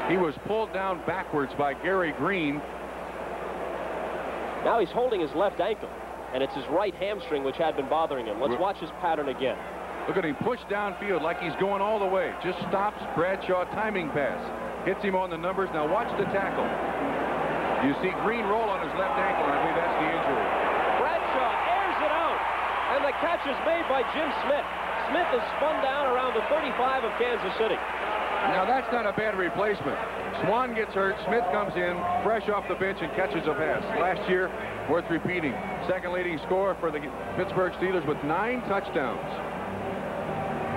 He was pulled down backwards by Gary Green.
Now he's holding his left ankle, and it's his right hamstring which had been bothering him. Let's watch his pattern again.
Look at him push downfield like he's going all the way. Just stops. Bradshaw timing pass. Hits him on the numbers. Now watch the tackle. You see Green roll on his left ankle, and I believe that's the injury.
Bradshaw airs it out, and the catch is made by Jim Smith. Smith is spun down around the 35 of Kansas City.
Now that's not a bad replacement. Swann gets hurt. Smith comes in fresh off the bench and catches a pass. Last year, worth repeating, 2nd leading scorer for the Pittsburgh Steelers with 9 touchdowns.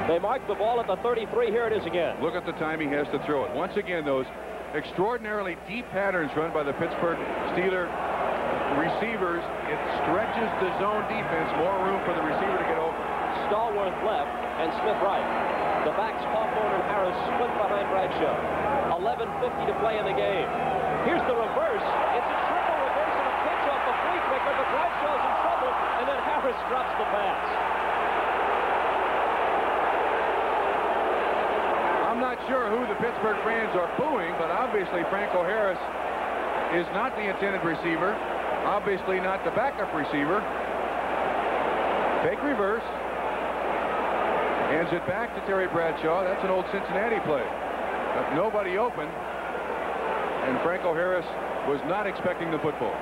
They mark the ball at the 33. Here it is again.
Look at the time he has to throw it. Once again, those extraordinarily deep patterns run by the Pittsburgh Steelers receivers. It stretches the zone defense. More room for the receiver to get open.
Stallworth left and Smith right. The backs Hawthorne and Harris split behind Bradshaw. 11:50 to play in the game. Here's the reverse. It's a triple reverse and a pitch off the flea flicker, but Bradshaw's in trouble, and then Harris drops the pass.
sure who the Pittsburgh fans are booing, but obviously Franco Harris is not the intended receiver. Obviously not the backup receiver. Fake reverse. Hands it back to Terry Bradshaw. That's an old Cincinnati play. But nobody open. And Franco Harris was not expecting the football.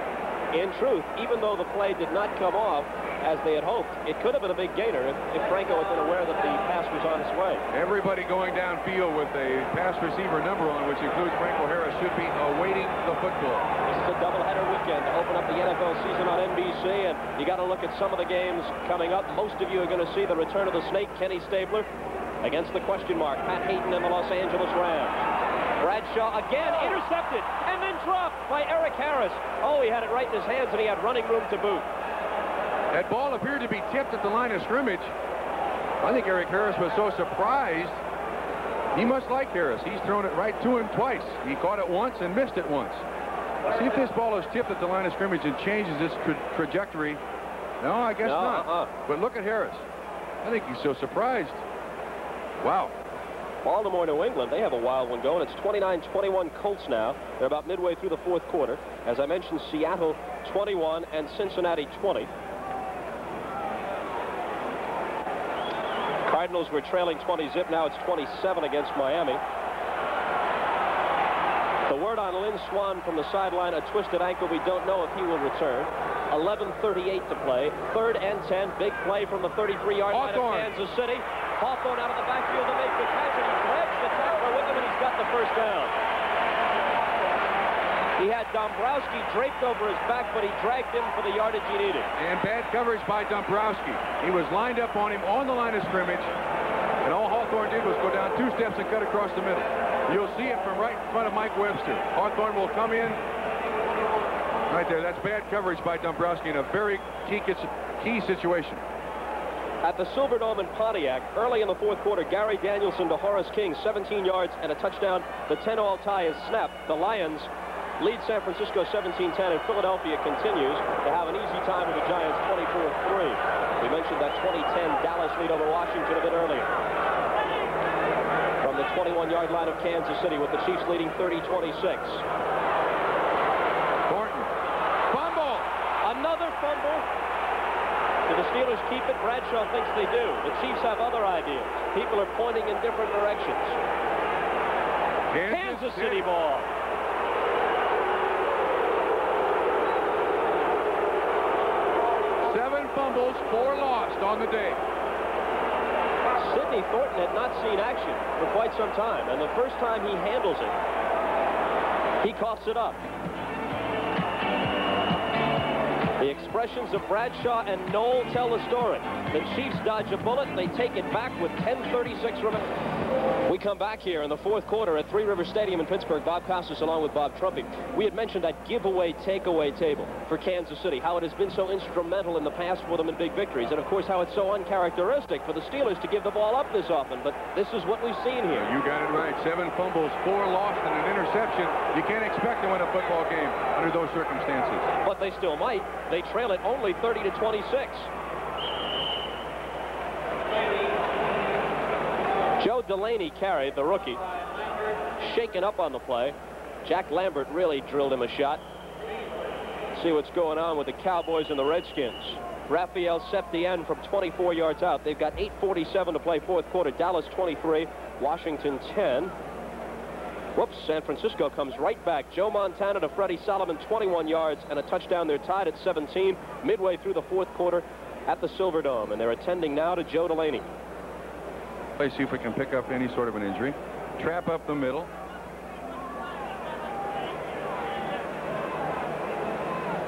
In truth, even though the play did not come off as they had hoped, it could have been a big gainer if Franco had been aware that the pass was on its way.
Everybody going downfield with a pass receiver number on, which includes Franco Harris, should be awaiting the football.
This is a doubleheader weekend to open up the NFL season on NBC, and you got to look at some of the games coming up. Most of you are going to see the return of the Snake, Kenny Stabler, against the question mark, Pat Hayden and the Los Angeles Rams. Bradshaw again intercepted and then dropped by Eric Harris. Oh, he had it right in his hands, and he had running room to boot.
That ball appeared to be tipped at the line of scrimmage. I think Eric Harris was so surprised. He must like Harris. He's thrown it right to him twice. He caught it once and missed it once. See if this ball is tipped at the line of scrimmage and changes its trajectory. No, I guess not. But look at Harris. I think he's so surprised. Wow.
Baltimore, New England, they have a wild one going. It's 29-21 Colts now. They're about midway through the fourth quarter. As I mentioned, Seattle 21 and Cincinnati 20. Cardinals were trailing 20-zip. Now it's 27 against Miami. The word on Lynn Swann from the sideline, a twisted ankle. We don't know if he will return. 11:38 to play. 3rd and 10. Big play from the 33-yard line of Kansas City. Hawthorne out of the backfield to make the catch, and he grabs the tackler with him, and he's got the first down. He had Dombrowski draped over his back, but he dragged him for the yardage he needed.
And bad coverage by Dombrowski. He was lined up on him on the line of scrimmage, and all Hawthorne did was go down 2 steps and cut across the middle. You'll see it from right in front of Mike Webster. Hawthorne will come in. Right there, that's bad coverage by Dombrowski in a very key situation.
At the Silverdome in Pontiac, early in the fourth quarter, Gary Danielson to Horace King, 17 yards and a touchdown. The 10-all tie is snapped. The Lions lead San Francisco 17-10, and Philadelphia continues to have an easy time with the Giants 24-3. We mentioned that 2010 Dallas lead over Washington a bit earlier. From the 21-yard line of Kansas City, with the Chiefs leading 30-26.
Thornton. Fumble!
Another fumble. Do the Steelers keep it? Bradshaw thinks they do. The Chiefs have other ideas. People are pointing in different directions. Kansas City ball.
Seven fumbles, 4 lost on the day.
Sidney Thornton had not seen action for quite some time, and the first time he handles it, he coughs it up. The expressions of Bradshaw and Knoll tell the story. The Chiefs dodge a bullet, and they take it back with 10:36 remaining. We come back here in the fourth quarter at Three River Stadium in Pittsburgh. Bob Costas along with Bob Trumpy. We had mentioned that giveaway, takeaway table for Kansas City, how it has been so instrumental in the past for them in big victories, and of course how it's so uncharacteristic for the Steelers to give the ball up this often, but this is what we've seen here.
You got it right. 7 fumbles, 4 lost, and an interception. You can't expect to win a football game under those circumstances.
But they still might. They trail it only 30-26. Joe Delaney carried, the rookie, shaken up on the play. Jack Lambert really drilled him a shot. See what's going on with the Cowboys and the Redskins. Raphael Septien from 24 yards out. They've got 8:47 to play fourth quarter. Dallas 23, Washington 10. Whoops, San Francisco comes right back. Joe Montana to Freddie Solomon, 21 yards and a touchdown. They're tied at 17 midway through the fourth quarter at the Silverdome, and they're attending now to Joe Delaney.
Let's see if we can pick up any sort of an injury. Trap up the middle.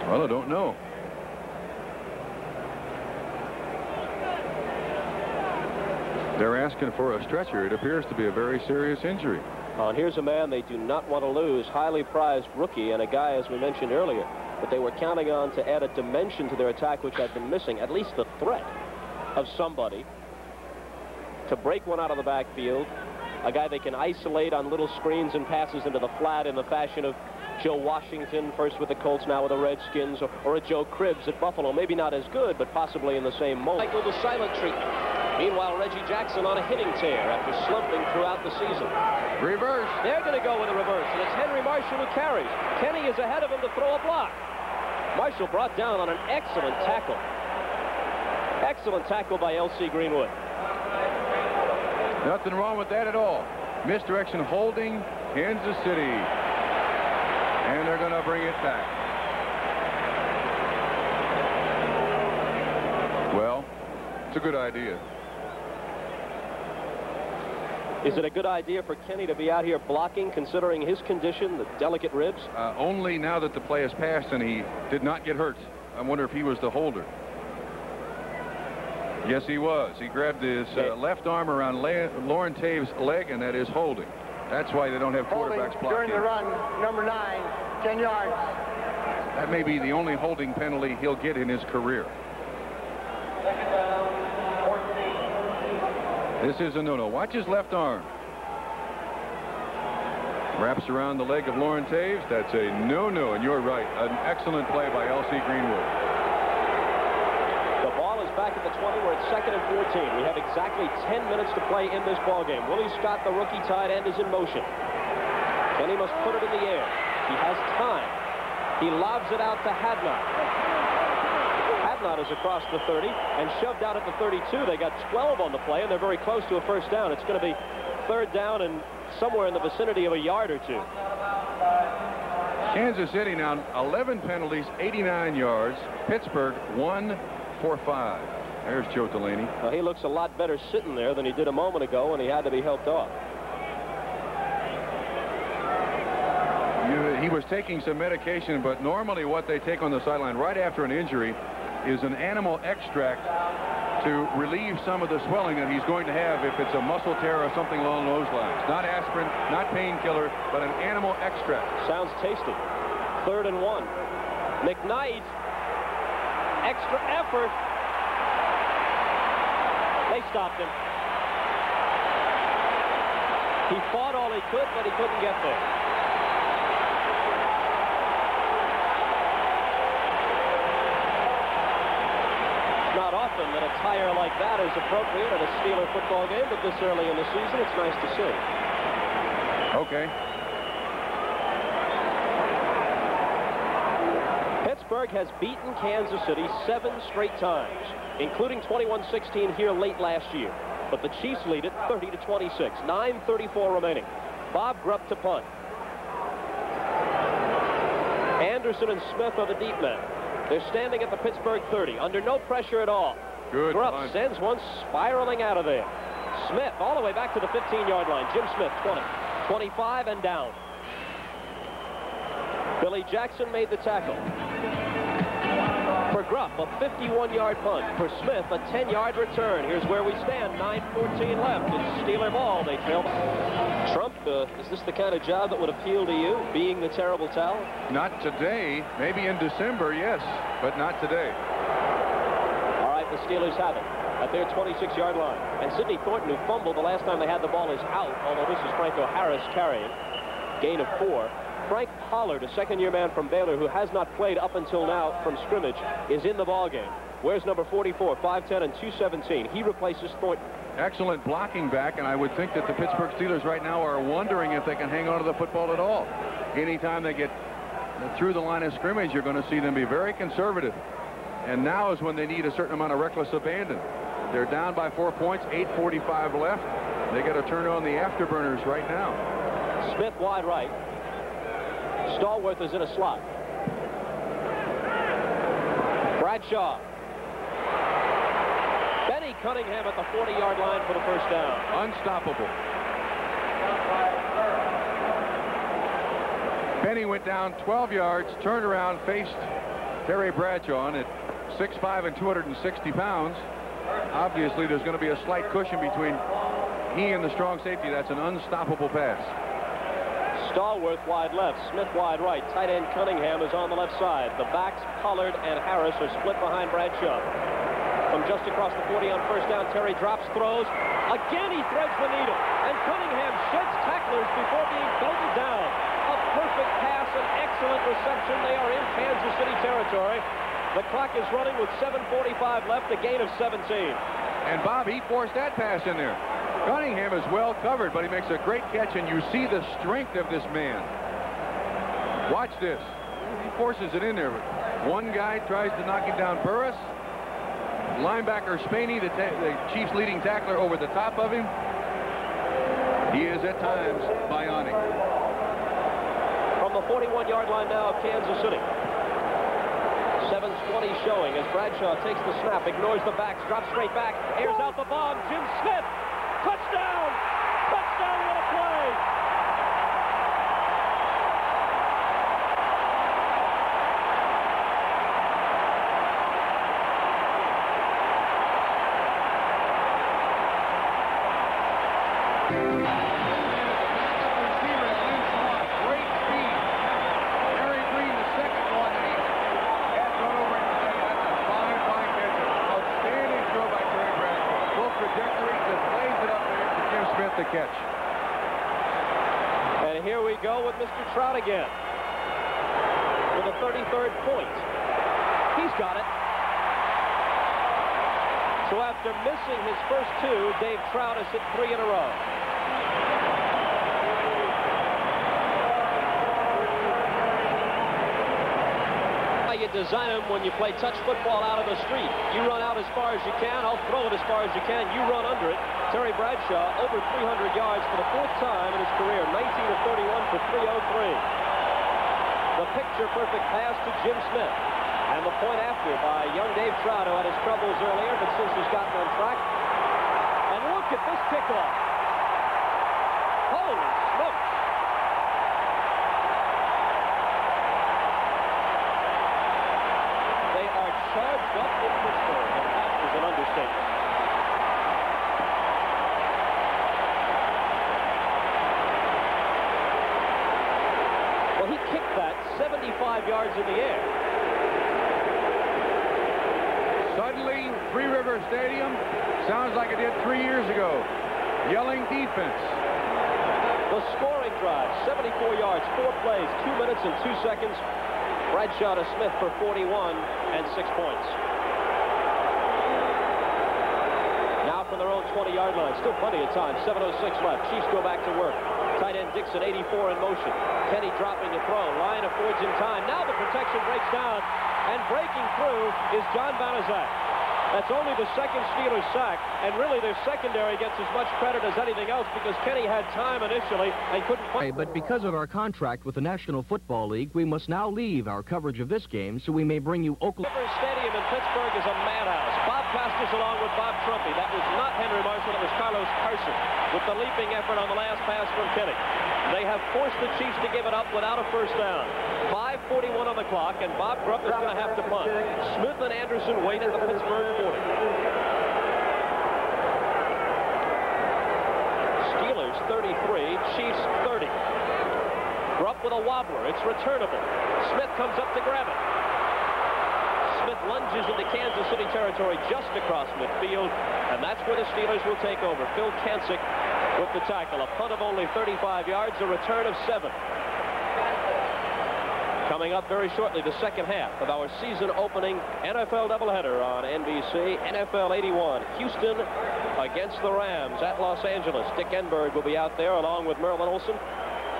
Well, I don't know. They're asking for a stretcher. It appears to be a very serious injury.
And here's a man they do not want to lose, highly prized rookie, and a guy, as we mentioned earlier, that they were counting on to add a dimension to their attack which had been missing, at least the threat of somebody to break one out of the backfield, a guy they can isolate on little screens and passes into the flat in the fashion of Joe Washington, first with the Colts, now with the Redskins, or a Joe Cribbs at Buffalo. Maybe not as good, but possibly in the same mold. Michael, the silent treatment. Meanwhile, Reggie Jackson on a hitting tear after slumping throughout the season.
Reverse.
They're going to go with a reverse, and it's Henry Marshall who carries. Kenny is ahead of him to throw a block. Marshall brought down on an excellent tackle. Excellent tackle by L.C. Greenwood.
Nothing wrong with that at all. Misdirection holding Kansas City. And they're going to bring it back. Well, it's a good idea.
Is it a good idea for Kenny to be out here blocking, considering his condition, the delicate ribs?
Only now that the play has passed and he did not get hurt. I wonder if he was the holder. Yes, he was. He grabbed his left arm around Lauren Taves' leg, and that is holding. That's why they don't have quarterbacks blocking.
During the run, number 9, 10 yards.
That may be the only holding penalty he'll get in his career. This is a no-no. Watch his left arm. Wraps around the leg of Lauren Taves. That's a no-no, and you're right. An excellent play by L.C. Greenwood.
The ball is back at the 20. We're at 2nd and 14. We have exactly 10 minutes to play in this ball game. Willie Scott, the rookie tight end, is in motion. Kenny must put it in the air. He has time. He lobs it out to Hadnot. Hadnot is across the 30 and shoved out at the 32. They got 12 on the play, and they're very close to a first down. It's going to be 3rd down and somewhere in the vicinity of a yard or two.
Kansas City now 11 penalties, 89 yards. Pittsburgh 1 for 5. There's Joe Delaney.
Well, he looks a lot better sitting there than he did a moment ago when he had to be helped off.
He was taking some medication, but normally what they take on the sideline right after an injury is an animal extract to relieve some of the swelling that he's going to have if it's a muscle tear or something along those lines. Not aspirin, not painkiller, but an animal extract.
Sounds tasty. 3rd and 1. McKnight. Extra effort. They stopped him. He fought all he could, but he couldn't get there. Not often that a tire like that is appropriate at a Steeler football game, but this early in the season, it's nice to see.
Okay.
Pittsburgh has beaten Kansas City 7 straight times, including 21-16 here late last year. But the Chiefs lead it 30-26. 9:34 remaining. Bob Grupp to punt. Anderson and Smith are the deep men. They're standing at the Pittsburgh 30, under no pressure at all.
Good
Grupp
punt.
sends one spiraling out of there. Smith all the way back to the 15-yard line. Jim Smith, 20, 25, and down. Billy Jackson made the tackle. For Grupp, a 51-yard punt. For Smith, a 10-yard return. Here's where we stand. 9:14 left. It's Steeler ball. They trail. Trump, is this the kind of job that would appeal to you, being the terrible towel?
Not today. Maybe in December, yes, but not today.
All right, the Steelers have it at their 26-yard line. And Sidney Thornton, who fumbled the last time they had the ball, is out, although this is Franco Harris carrying. Gain of 4. Frank Pollard, a second-year man from Baylor who has not played up until now from scrimmage, is in the ballgame. Where's number 44, 5'10", and 217? He replaces Thornton.
Excellent blocking back, and I would think that the Pittsburgh Steelers right now are wondering if they can hang on to the football at all. Anytime they get through the line of scrimmage, you're going to see them be very conservative. And now is when they need a certain amount of reckless abandon. They're down by 4 points, 8:45 left. They got to turn on the afterburners right now.
Smith wide right. Stallworth is in a slot. Bradshaw. Benny Cunningham at the 40-yard line for the first down.
Unstoppable. Benny went down 12 yards, turned around, faced Terry Bradshaw, and at 6'5" and 260 pounds, obviously there's going to be a slight cushion between he and the strong safety. That's an unstoppable pass.
Stallworth wide left, Smith wide right. Tight end Cunningham is on the left side. The backs, Pollard and Harris, are split behind Bradshaw. From just across the 40 on first down, Terry drops, throws. Again, he threads the needle. And Cunningham sheds tacklers before being belted down. A perfect pass, an excellent reception. They are in Kansas City territory. The clock is running with 7:45 left, a gain of 17.
And Bob, he forced that pass in there. Cunningham is well covered, but he makes a great catch, and you see the strength of this man. Watch this. He forces it in there. One guy tries to knock him down. Burris. Linebacker Spaney, the Chiefs' leading tackler, over the top of him. He is at times bionic.
From the 41-yard line now of Kansas City. 7:20 showing as Bradshaw takes the snap, ignores the backs, drops straight back, airs out the bomb. Jim Smith. Touchdown! Touchdown, what a play!
The catch.
And here we go with Mr. Trout again. For the 33rd point. He's got it. So after missing his first two, Dave Trout has hit 3 in a row. You design them when you play touch football out on the street. You run out as far as you can. I'll throw it as far as you can. You run under it. Terry Bradshaw over 300 yards for the 4th time in his career. 19 of 31 for 303. The picture-perfect pass to Jim Smith. And the point after by young Dave Trout, who had his troubles earlier, but since he's gotten on track. And look at this kickoff. Holy smokes. Charged up in Pittsburgh, and that is an understatement. Well, he kicked that 75 yards in the air.
Suddenly, Three River Stadium sounds like it did 3 years ago. Yelling defense.
The scoring drive, 74 yards, 4 plays, 2 minutes and 2 seconds. Bradshaw to Smith for 41 and 6 points. Now from their own 20-yard line. Still plenty of time. 7:06 left. Chiefs go back to work. Tight end Dixon, 84 in motion. Kenny dropping to throw. Ryan affords him time. Now the protection breaks down. And breaking through is John Banaszak. That's only the second Steelers sack, and really their secondary gets as much credit as anything else because Kenny had time initially and couldn't play.
But because of our contract with the National Football League, we must now leave our coverage of this game so we may bring you Oakland.
River Stadium in Pittsburgh is a madhouse. Bob Costas along with Bob Trumpy. That was not Henry Marshall, it was Carlos Carson with the leaping effort on the last pass from Kenny. They have forced the Chiefs to give it up without a first down. 5:41 on the clock, and Bob Grupp is going to have to punt. Smith and Anderson wait at the Pittsburgh 40. Steelers 33, Chiefs 30. Grupp with a wobbler. It's returnable. Smith comes up to grab it. Smith lunges into Kansas City territory just across midfield, and that's where the Steelers will take over. Phil Kansick with the tackle. A punt of only 35 yards, a return of 7. Coming up very shortly, the second half of our season-opening NFL doubleheader on NBC. NFL 81, Houston against the Rams at Los Angeles. Dick Enberg will be out there along with Merlin Olsen.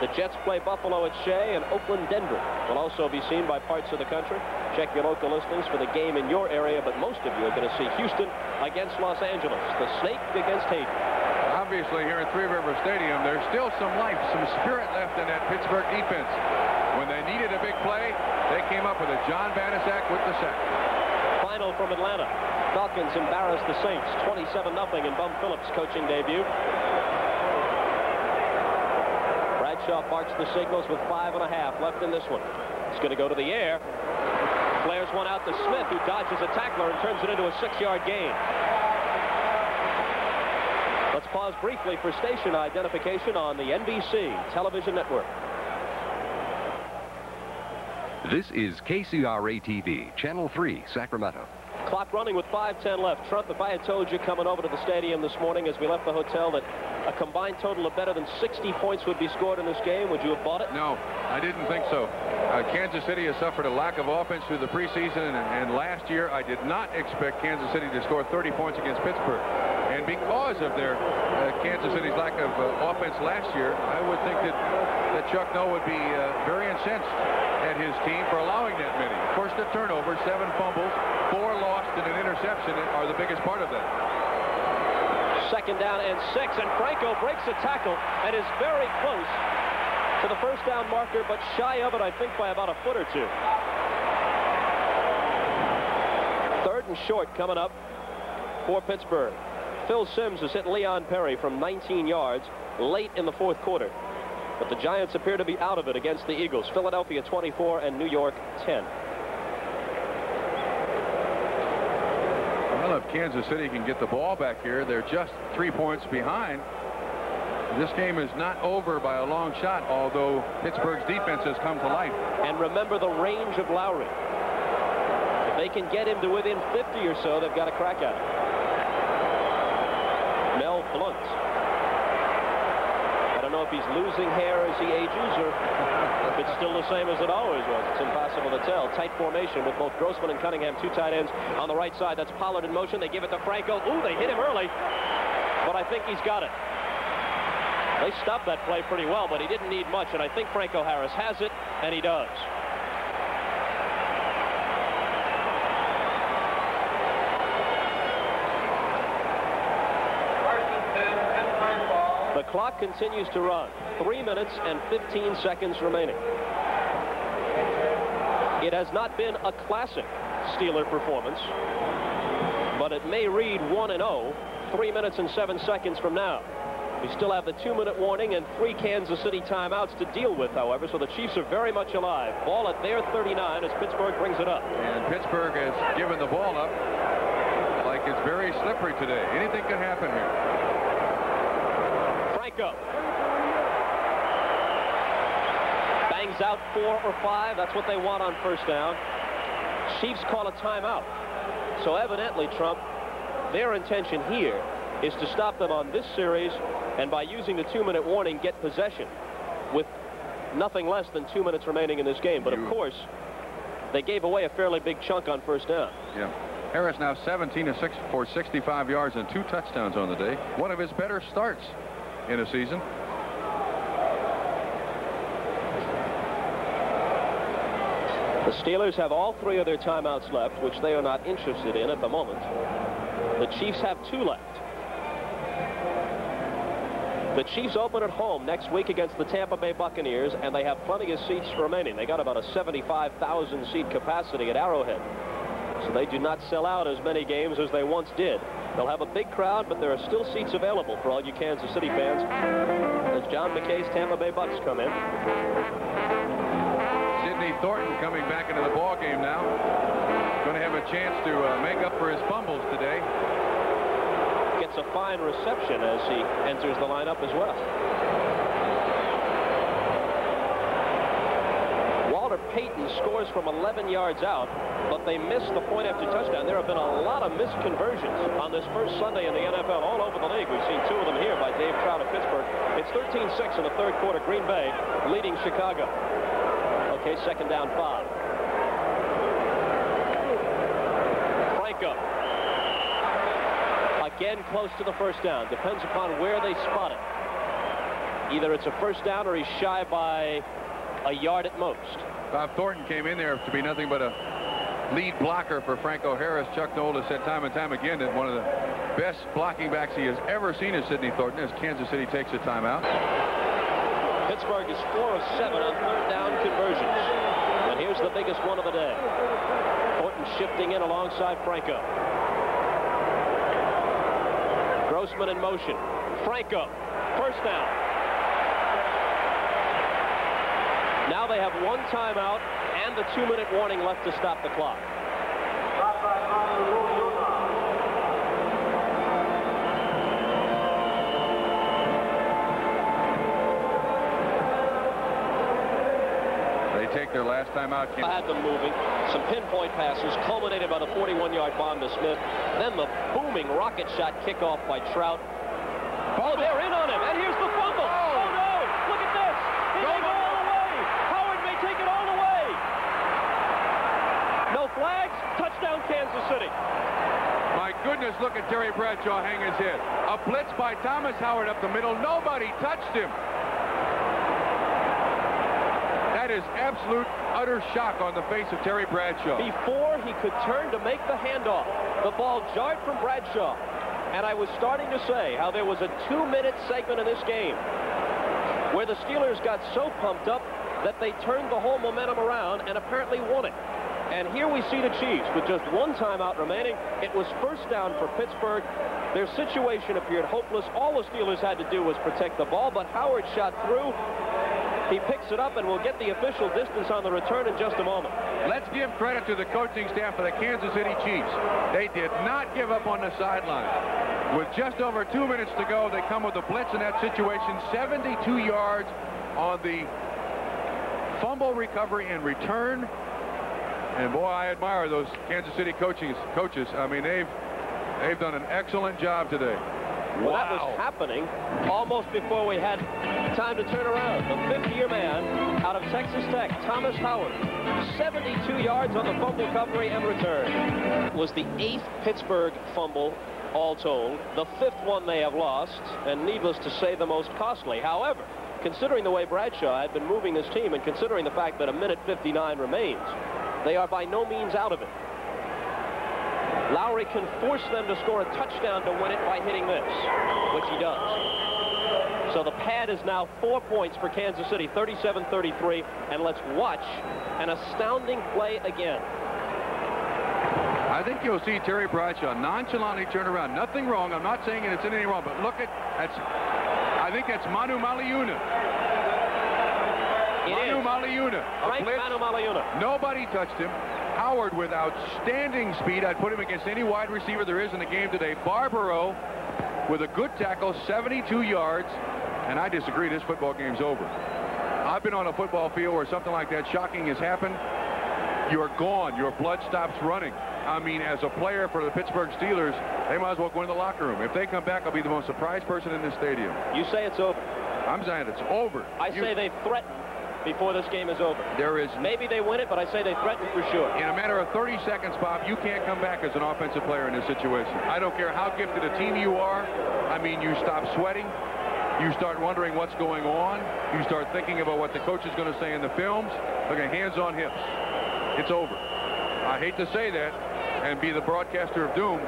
The Jets play Buffalo at Shea, and Oakland, Denver will also be seen by parts of the country. Check your local listings for the game in your area, but most of you are going to see Houston against Los Angeles. The Snake against Hayden.
Obviously, here at Three River Stadium, there's still some life, some spirit left in that Pittsburgh defense. When they needed a big play, they came up with a John Banaszak with the sack.
Final from Atlanta. Falcons embarrass the Saints 27-0 in Bum Phillips' coaching debut. Bradshaw barks the signals with 5.5 left in this one. It's going to go to the air. Flares one out to Smith, who dodges a tackler and turns it into a 6-yard gain. Let's pause briefly for station identification on the NBC television network.
This is KCRA-TV, Channel 3, Sacramento.
Clock running with 5:10 left. Trump, if I had told you coming over to the stadium this morning as we left the hotel that a combined total of better than 60 points would be scored in this game, would you have bought it?
No, I didn't think so. Kansas City has suffered a lack of offense through the preseason, and last year I did not expect Kansas City to score 30 points against Pittsburgh. And because of their Kansas City's lack of offense last year, I would think that Chuck Noll would be very incensed at his team for allowing that many. Forced a turnover, 7 fumbles, 4 lost, and an interception are the biggest part of that.
2nd down and 6, and Franco breaks a tackle and is very close to the first down marker, but shy of it, I think, by about a foot or two. 3rd and short coming up for Pittsburgh. Phil Simms has hit Leon Perry from 19 yards late in the 4th quarter. But the Giants appear to be out of it against the Eagles. Philadelphia 24 and New York 10.
Well, if Kansas City can get the ball back here, they're just 3 points behind. This game is not over by a long shot, although Pittsburgh's defense has come to life.
And remember the range of Lowry. If they can get him to within 50 or so, they've got a crack at it. Mel Blunt. I don't know if he's losing hair as he ages or if it's still the same as it always was. It's impossible to tell. Tight formation with both Grossman and Cunningham, 2 tight ends on the right side. That's Pollard in motion. They give it to Franco. Ooh, they hit him early, but I think he's got it. They stopped that play pretty well, but he didn't need much, and I think Franco Harris has it, and he does. The clock continues to run. 3 minutes and 15 seconds remaining. It has not been a classic Steeler performance, but it may read 1-0 3 minutes and 7 seconds from now. We still have the 2-minute warning and 3 Kansas City timeouts to deal with, however, so the Chiefs are very much alive. Ball at their 39 as Pittsburgh brings it up.
And Pittsburgh has given the ball up like it's very slippery today. Anything can happen here.
Franco bangs out 4 or 5. That's what they want on first down. Chiefs call a timeout. So evidently, Trump, their intention here is to stop them on this series, and by using the 2-minute warning, get possession with nothing less than 2 minutes remaining in this game. But of course, they gave away a fairly big chunk on first down.
Yeah. Harris now 17 of 6 for 65 yards and 2 touchdowns on the day. One of his better starts in a season.
The Steelers have all 3 of their timeouts left, which they are not interested in at the moment. The Chiefs have 2 left. The Chiefs open at home next week against the Tampa Bay Buccaneers, and they have plenty of seats remaining. They got about a 75,000 seat capacity at Arrowhead. So they do not sell out as many games as they once did. They'll have a big crowd, but there are still seats available for all you Kansas City fans as John McKay's Tampa Bay Bucks come in.
Sidney Thornton coming back into the ball game now. Going to have a chance to make up for his fumbles today.
Gets a fine reception as he enters the lineup as well. Walter Payton scores from 11 yards out, but they missed the point after touchdown. There have been a lot of missed conversions on this first Sunday in the NFL all over the league. We've seen 2 of them here by Dave Trout of Pittsburgh. It's 13-6 in the 3rd quarter. Green Bay leading Chicago. Okay, 2nd down 5. Franco. Again close to the first down. Depends upon where they spot it. Either it's a first down or he's shy by a yard at most.
Bob Thornton came in there to be nothing but a lead blocker for Franco Harris. Chuck Noll has said time and time again that one of the best blocking backs he has ever seen is Sidney Thornton as Kansas City takes a timeout.
Pittsburgh is 4 of 7 on 3rd down conversions. And here's the biggest one of the day. Thornton shifting in alongside Franco. Grossman in motion. Franco, first down. Now they have 1 timeout and the 2-minute warning left to stop the clock.
They they take their last time out.
I had them moving. Some pinpoint passes culminated by the 41-yard bomb to Smith. Then the booming rocket shot kickoff by Trout. Oh, they're in on him, and here's the fumble. Oh, no! Look at this! He may go all the way! Howard may take it all the way! No flags. Touchdown, Kansas City.
My goodness, look at Terry Bradshaw hang his head. A blitz by Thomas Howard up the middle. Nobody touched him. That is absolute, utter shock on the face of Terry Bradshaw.
Before he could turn to make the handoff, the ball jarred from Bradshaw. And I was starting to say how there was a 2-minute segment in this game where the Steelers got so pumped up that they turned the whole momentum around and apparently won it. And here we see the Chiefs with just one timeout remaining. It was first down for Pittsburgh. Their situation appeared hopeless. All the Steelers had to do was protect the ball, but Howard shot through. He picks it up and will get the official distance on the return in just a moment.
Let's give credit to the coaching staff of the Kansas City Chiefs. They did not give up on the sideline. With just over 2 minutes to go, they come with a blitz in that situation. 72 yards on the fumble recovery and return. And boy, I admire those Kansas City coaches. I mean, they've done an excellent job today.
Well, that was happening almost before we had time to turn around. The fifth-year man out of Texas Tech, Thomas Howard, 72 yards on the fumble recovery and return. It was the 8th Pittsburgh fumble, all told. The 5th one they have lost, and needless to say, the most costly. However, considering the way Bradshaw had been moving this team and considering the fact that a minute 59 remains, they are by no means out of it. Lowry can force them to score a touchdown to win it by hitting this, which he does. So the pad is now 4 points for Kansas City, 37-33, and let's watch an astounding play again.
I think you'll see Terry Bradshaw nonchalantly turn around. Nothing wrong. I'm not saying it's anything wrong, but look at that's. I think that's Manu Maliuna. Manu Maliuna.
Manu Maliuna.
Nobody touched him. Howard with outstanding speed. I'd put him against any wide receiver there is in the game today. Barbaro with a good tackle, 72 yards. And I disagree. This football game's over. I've been on a football field where something like that shocking has happened. You're gone. Your blood stops running. I mean, as a player for the Pittsburgh Steelers, they might as well go in the locker room. If they come back, I'll be the most surprised person in this stadium.
You say it's over.
I'm saying it's over.
I say they threaten before this game is over.
There is.
Maybe they win it, but I say they threaten for sure.
In a matter of 30 seconds, Bob, you can't come back as an offensive player in this situation. I don't care how gifted a team you are. I mean, you stop sweating. You start wondering what's going on. You start thinking about what the coach is going to say in the films. Look at hands on hips. It's over. I hate to say that and be the broadcaster of doom,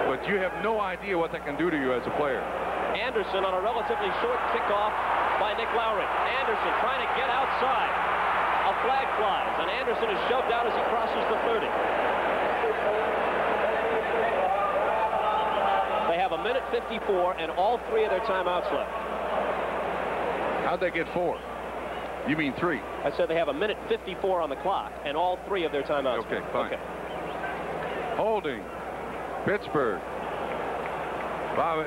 but you have no idea what that can do to you as a player.
Anderson on a relatively short kickoff by Nick Lowry. Anderson trying to get outside. A flag flies, and Anderson is shoved out as he crosses the 30. They have a minute 54 and all 3 of their timeouts left.
How'd they get 4? You mean 3?
I said they have a minute 54 on the clock and all 3 of their timeouts.
Okay, fine.
Okay.
Holding. Pittsburgh. Bob,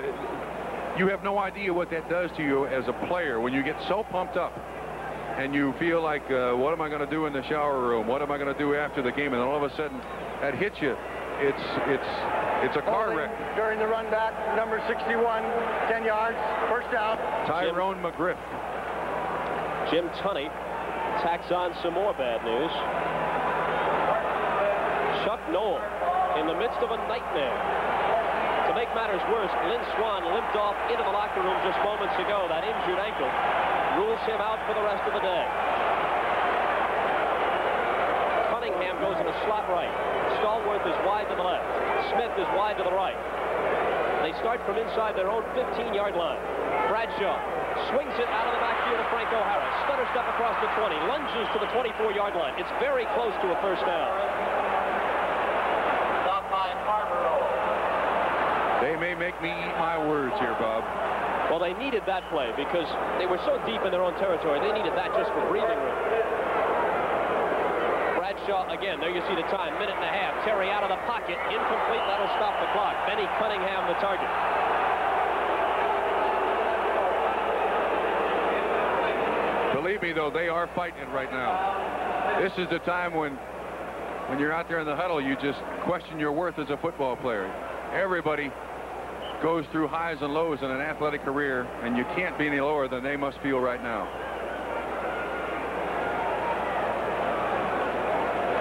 you have no idea what that does to you as a player when you get so pumped up and you feel like, what am I going to do in the shower room? What am I going to do after the game? And all of a sudden, that hits you. It's a car wreck.
During the run back, number 61, 10 yards, first down.
Tyrone McGriff.
Jim Tunney tacks on some more bad news. Chuck Noll in the midst of a nightmare. To make matters worse, Lynn Swann limped off into the locker room just moments ago. That injured ankle rules him out for the rest of the day. Cunningham goes in a slot right. Stallworth is wide to the left. Smith is wide to the right. They start from inside their own 15-yard line. Bradshaw swings it out of the backfield to Franco Harris. Stutter step across the 20. Lunges to the 24-yard line. It's very close to a first down. Stop by Barbaro.
They may make me eat my words here, Bob.
Well, they needed that play because they were so deep in their own territory. They needed that just for breathing room. Bradshaw, again, there you see the time, minute and a half. Terry out of the pocket, incomplete, that'll stop the clock. Benny Cunningham, the target.
Believe me, though, they are fighting it right now. This is the time when you're out there in the huddle, you just question your worth as a football player. Everybody goes through highs and lows in an athletic career, and you can't be any lower than they must feel right now.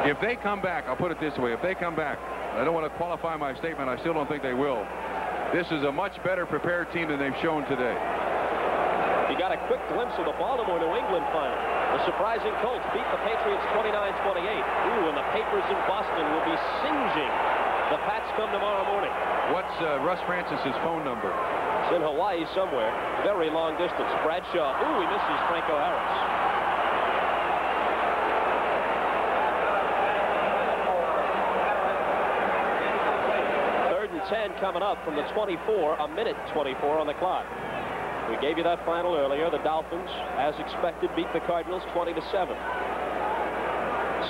If they come back, I'll put it this way, if they come back, I don't want to qualify my statement, I still don't think they will. This is a much better prepared team than they've shown today.
You got a quick glimpse of the Baltimore-New England final. The surprising Colts beat the Patriots 29-28. Ooh, and the papers in Boston will be singeing the Pats come tomorrow morning.
What's Russ Francis's phone number?
It's in Hawaii somewhere. Very long distance. Bradshaw. Ooh, he misses Franco Harris. Third and 10 coming up from the 24. A minute 24 on the clock. We gave you that final earlier. The Dolphins, as expected, beat the Cardinals 20-7.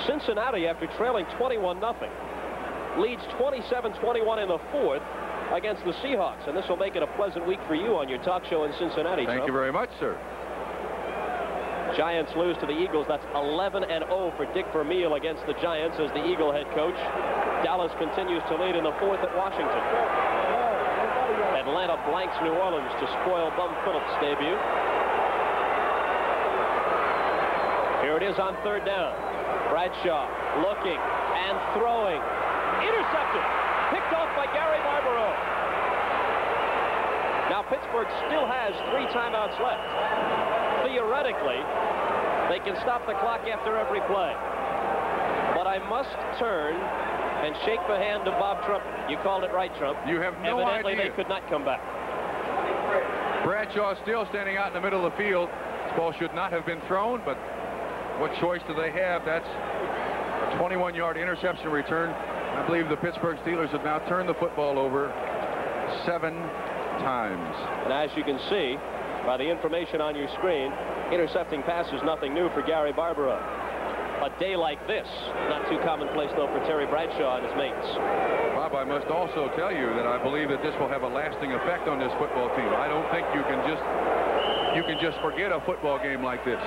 Cincinnati, after trailing 21-0, leads 27-21 in the fourth against the Seahawks. And this will make it a pleasant week for you on your talk show in Cincinnati.
Thank you very much, sir.
Giants lose to the Eagles. That's 11-0 for Dick Vermeil against the Giants as the Eagle head coach. Dallas continues to lead in the fourth at Washington. Atlanta blanks New Orleans to spoil Bum Phillips' debut. Here it is on third down. Bradshaw looking and throwing. Intercepted. Picked off by Gary Barbaro. Now Pittsburgh still has 3 timeouts left. Theoretically, they can stop the clock after every play. But I must turn and shake the hand of Bob Trump. You called it right, Trump.
You have no
Evidently,
idea.
they could not come back.
Bradshaw still standing out in the middle of the field. This ball should not have been thrown, but what choice do they have? That's a 21-yard interception return. I believe the Pittsburgh Steelers have now turned the football over 7 times.
And as you can see by the information on your screen, intercepting passes nothing new for Gary Barbaro. A day like this, not too commonplace, though, for Terry Bradshaw and his mates.
Bob, I must also tell you that I believe that this will have a lasting effect on this football team. I don't think you can just forget a football game like this.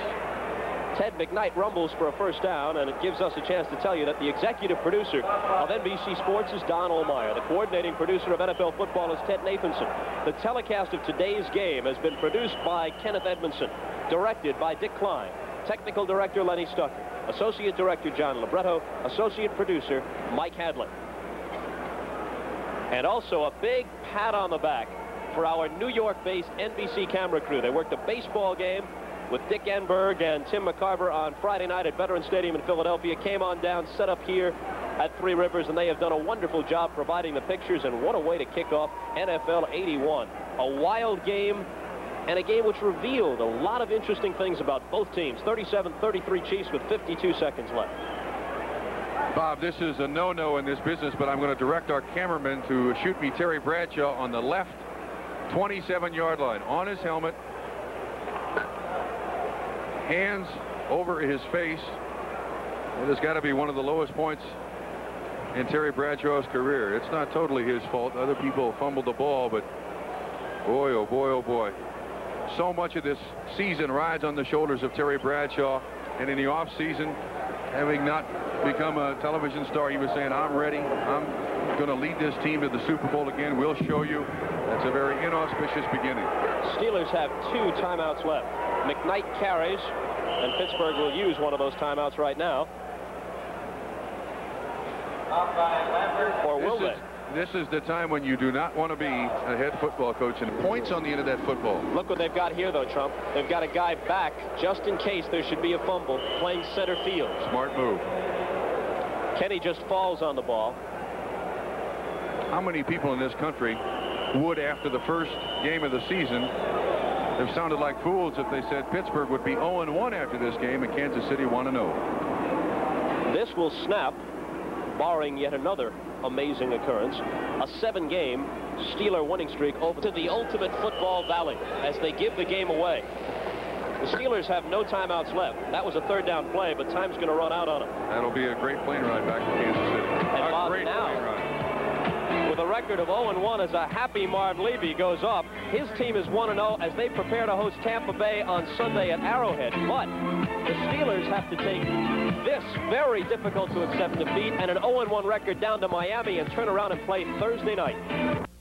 Ted McKnight rumbles for a first down, and it gives us a chance to tell you that the executive producer of NBC Sports is Don Ohlmeyer. The coordinating producer of NFL football is Ted Nathanson. The telecast of today's game has been produced by Kenneth Edmondson, directed by Dick Klein, technical director Lenny Stucker, associate director John Libretto, associate producer Mike Hadley. And also a big pat on the back for our New York-based NBC camera crew. They worked a baseball game with Dick Enberg and Tim McCarver on Friday night at Veterans Stadium in Philadelphia, came on down, set up here at Three Rivers, and they have done a wonderful job providing the pictures, and what a way to kick off NFL 81. A wild game, and a game which revealed a lot of interesting things about both teams. 37-33 Chiefs with 52 seconds left.
Bob, this is a no-no in this business, but I'm going to direct our cameraman to shoot me Terry Bradshaw on the left 27-yard line, on his helmet, hands over his face. It has got to be one of the lowest points in Terry Bradshaw's career. It's not totally his fault. Other people fumbled the ball, but boy, oh boy, oh boy. So much of this season rides on the shoulders of Terry Bradshaw, and in the off-season, having not become a television star, he was saying, I'm ready. I'm going to lead this team to the Super Bowl again. We'll show you. That's a very inauspicious beginning.
Steelers have 2 timeouts left. McKnight carries, and Pittsburgh will use one of those timeouts right now. Or will they?
This is the time when you do not want to be a head football coach, and points on the end of that football.
Look what they've got here, though, Trump. They've got a guy back just in case there should be a fumble, playing center field.
Smart move.
Kenny just falls on the ball.
How many people in this country would, after the first game of the season, have sounded like fools if they said Pittsburgh would be 0-1 after this game and Kansas City 1-0?
This will snap, barring yet another amazing occurrence, a 7-game Steeler winning streak over to the ultimate football valley as they give the game away. The Steelers have no timeouts left. That was a third down play, but time's going to run out on them.
That'll be a great plane ride back to Kansas City.
And
A
Bob,
great
now
plane ride.
with a record of 0-1 as a happy Marv Levy goes off. His team is 1-0 as they prepare to host Tampa Bay on Sunday at Arrowhead. But the Steelers have to take this very difficult to accept defeat and an 0-1 record down to Miami and turn around and play Thursday night.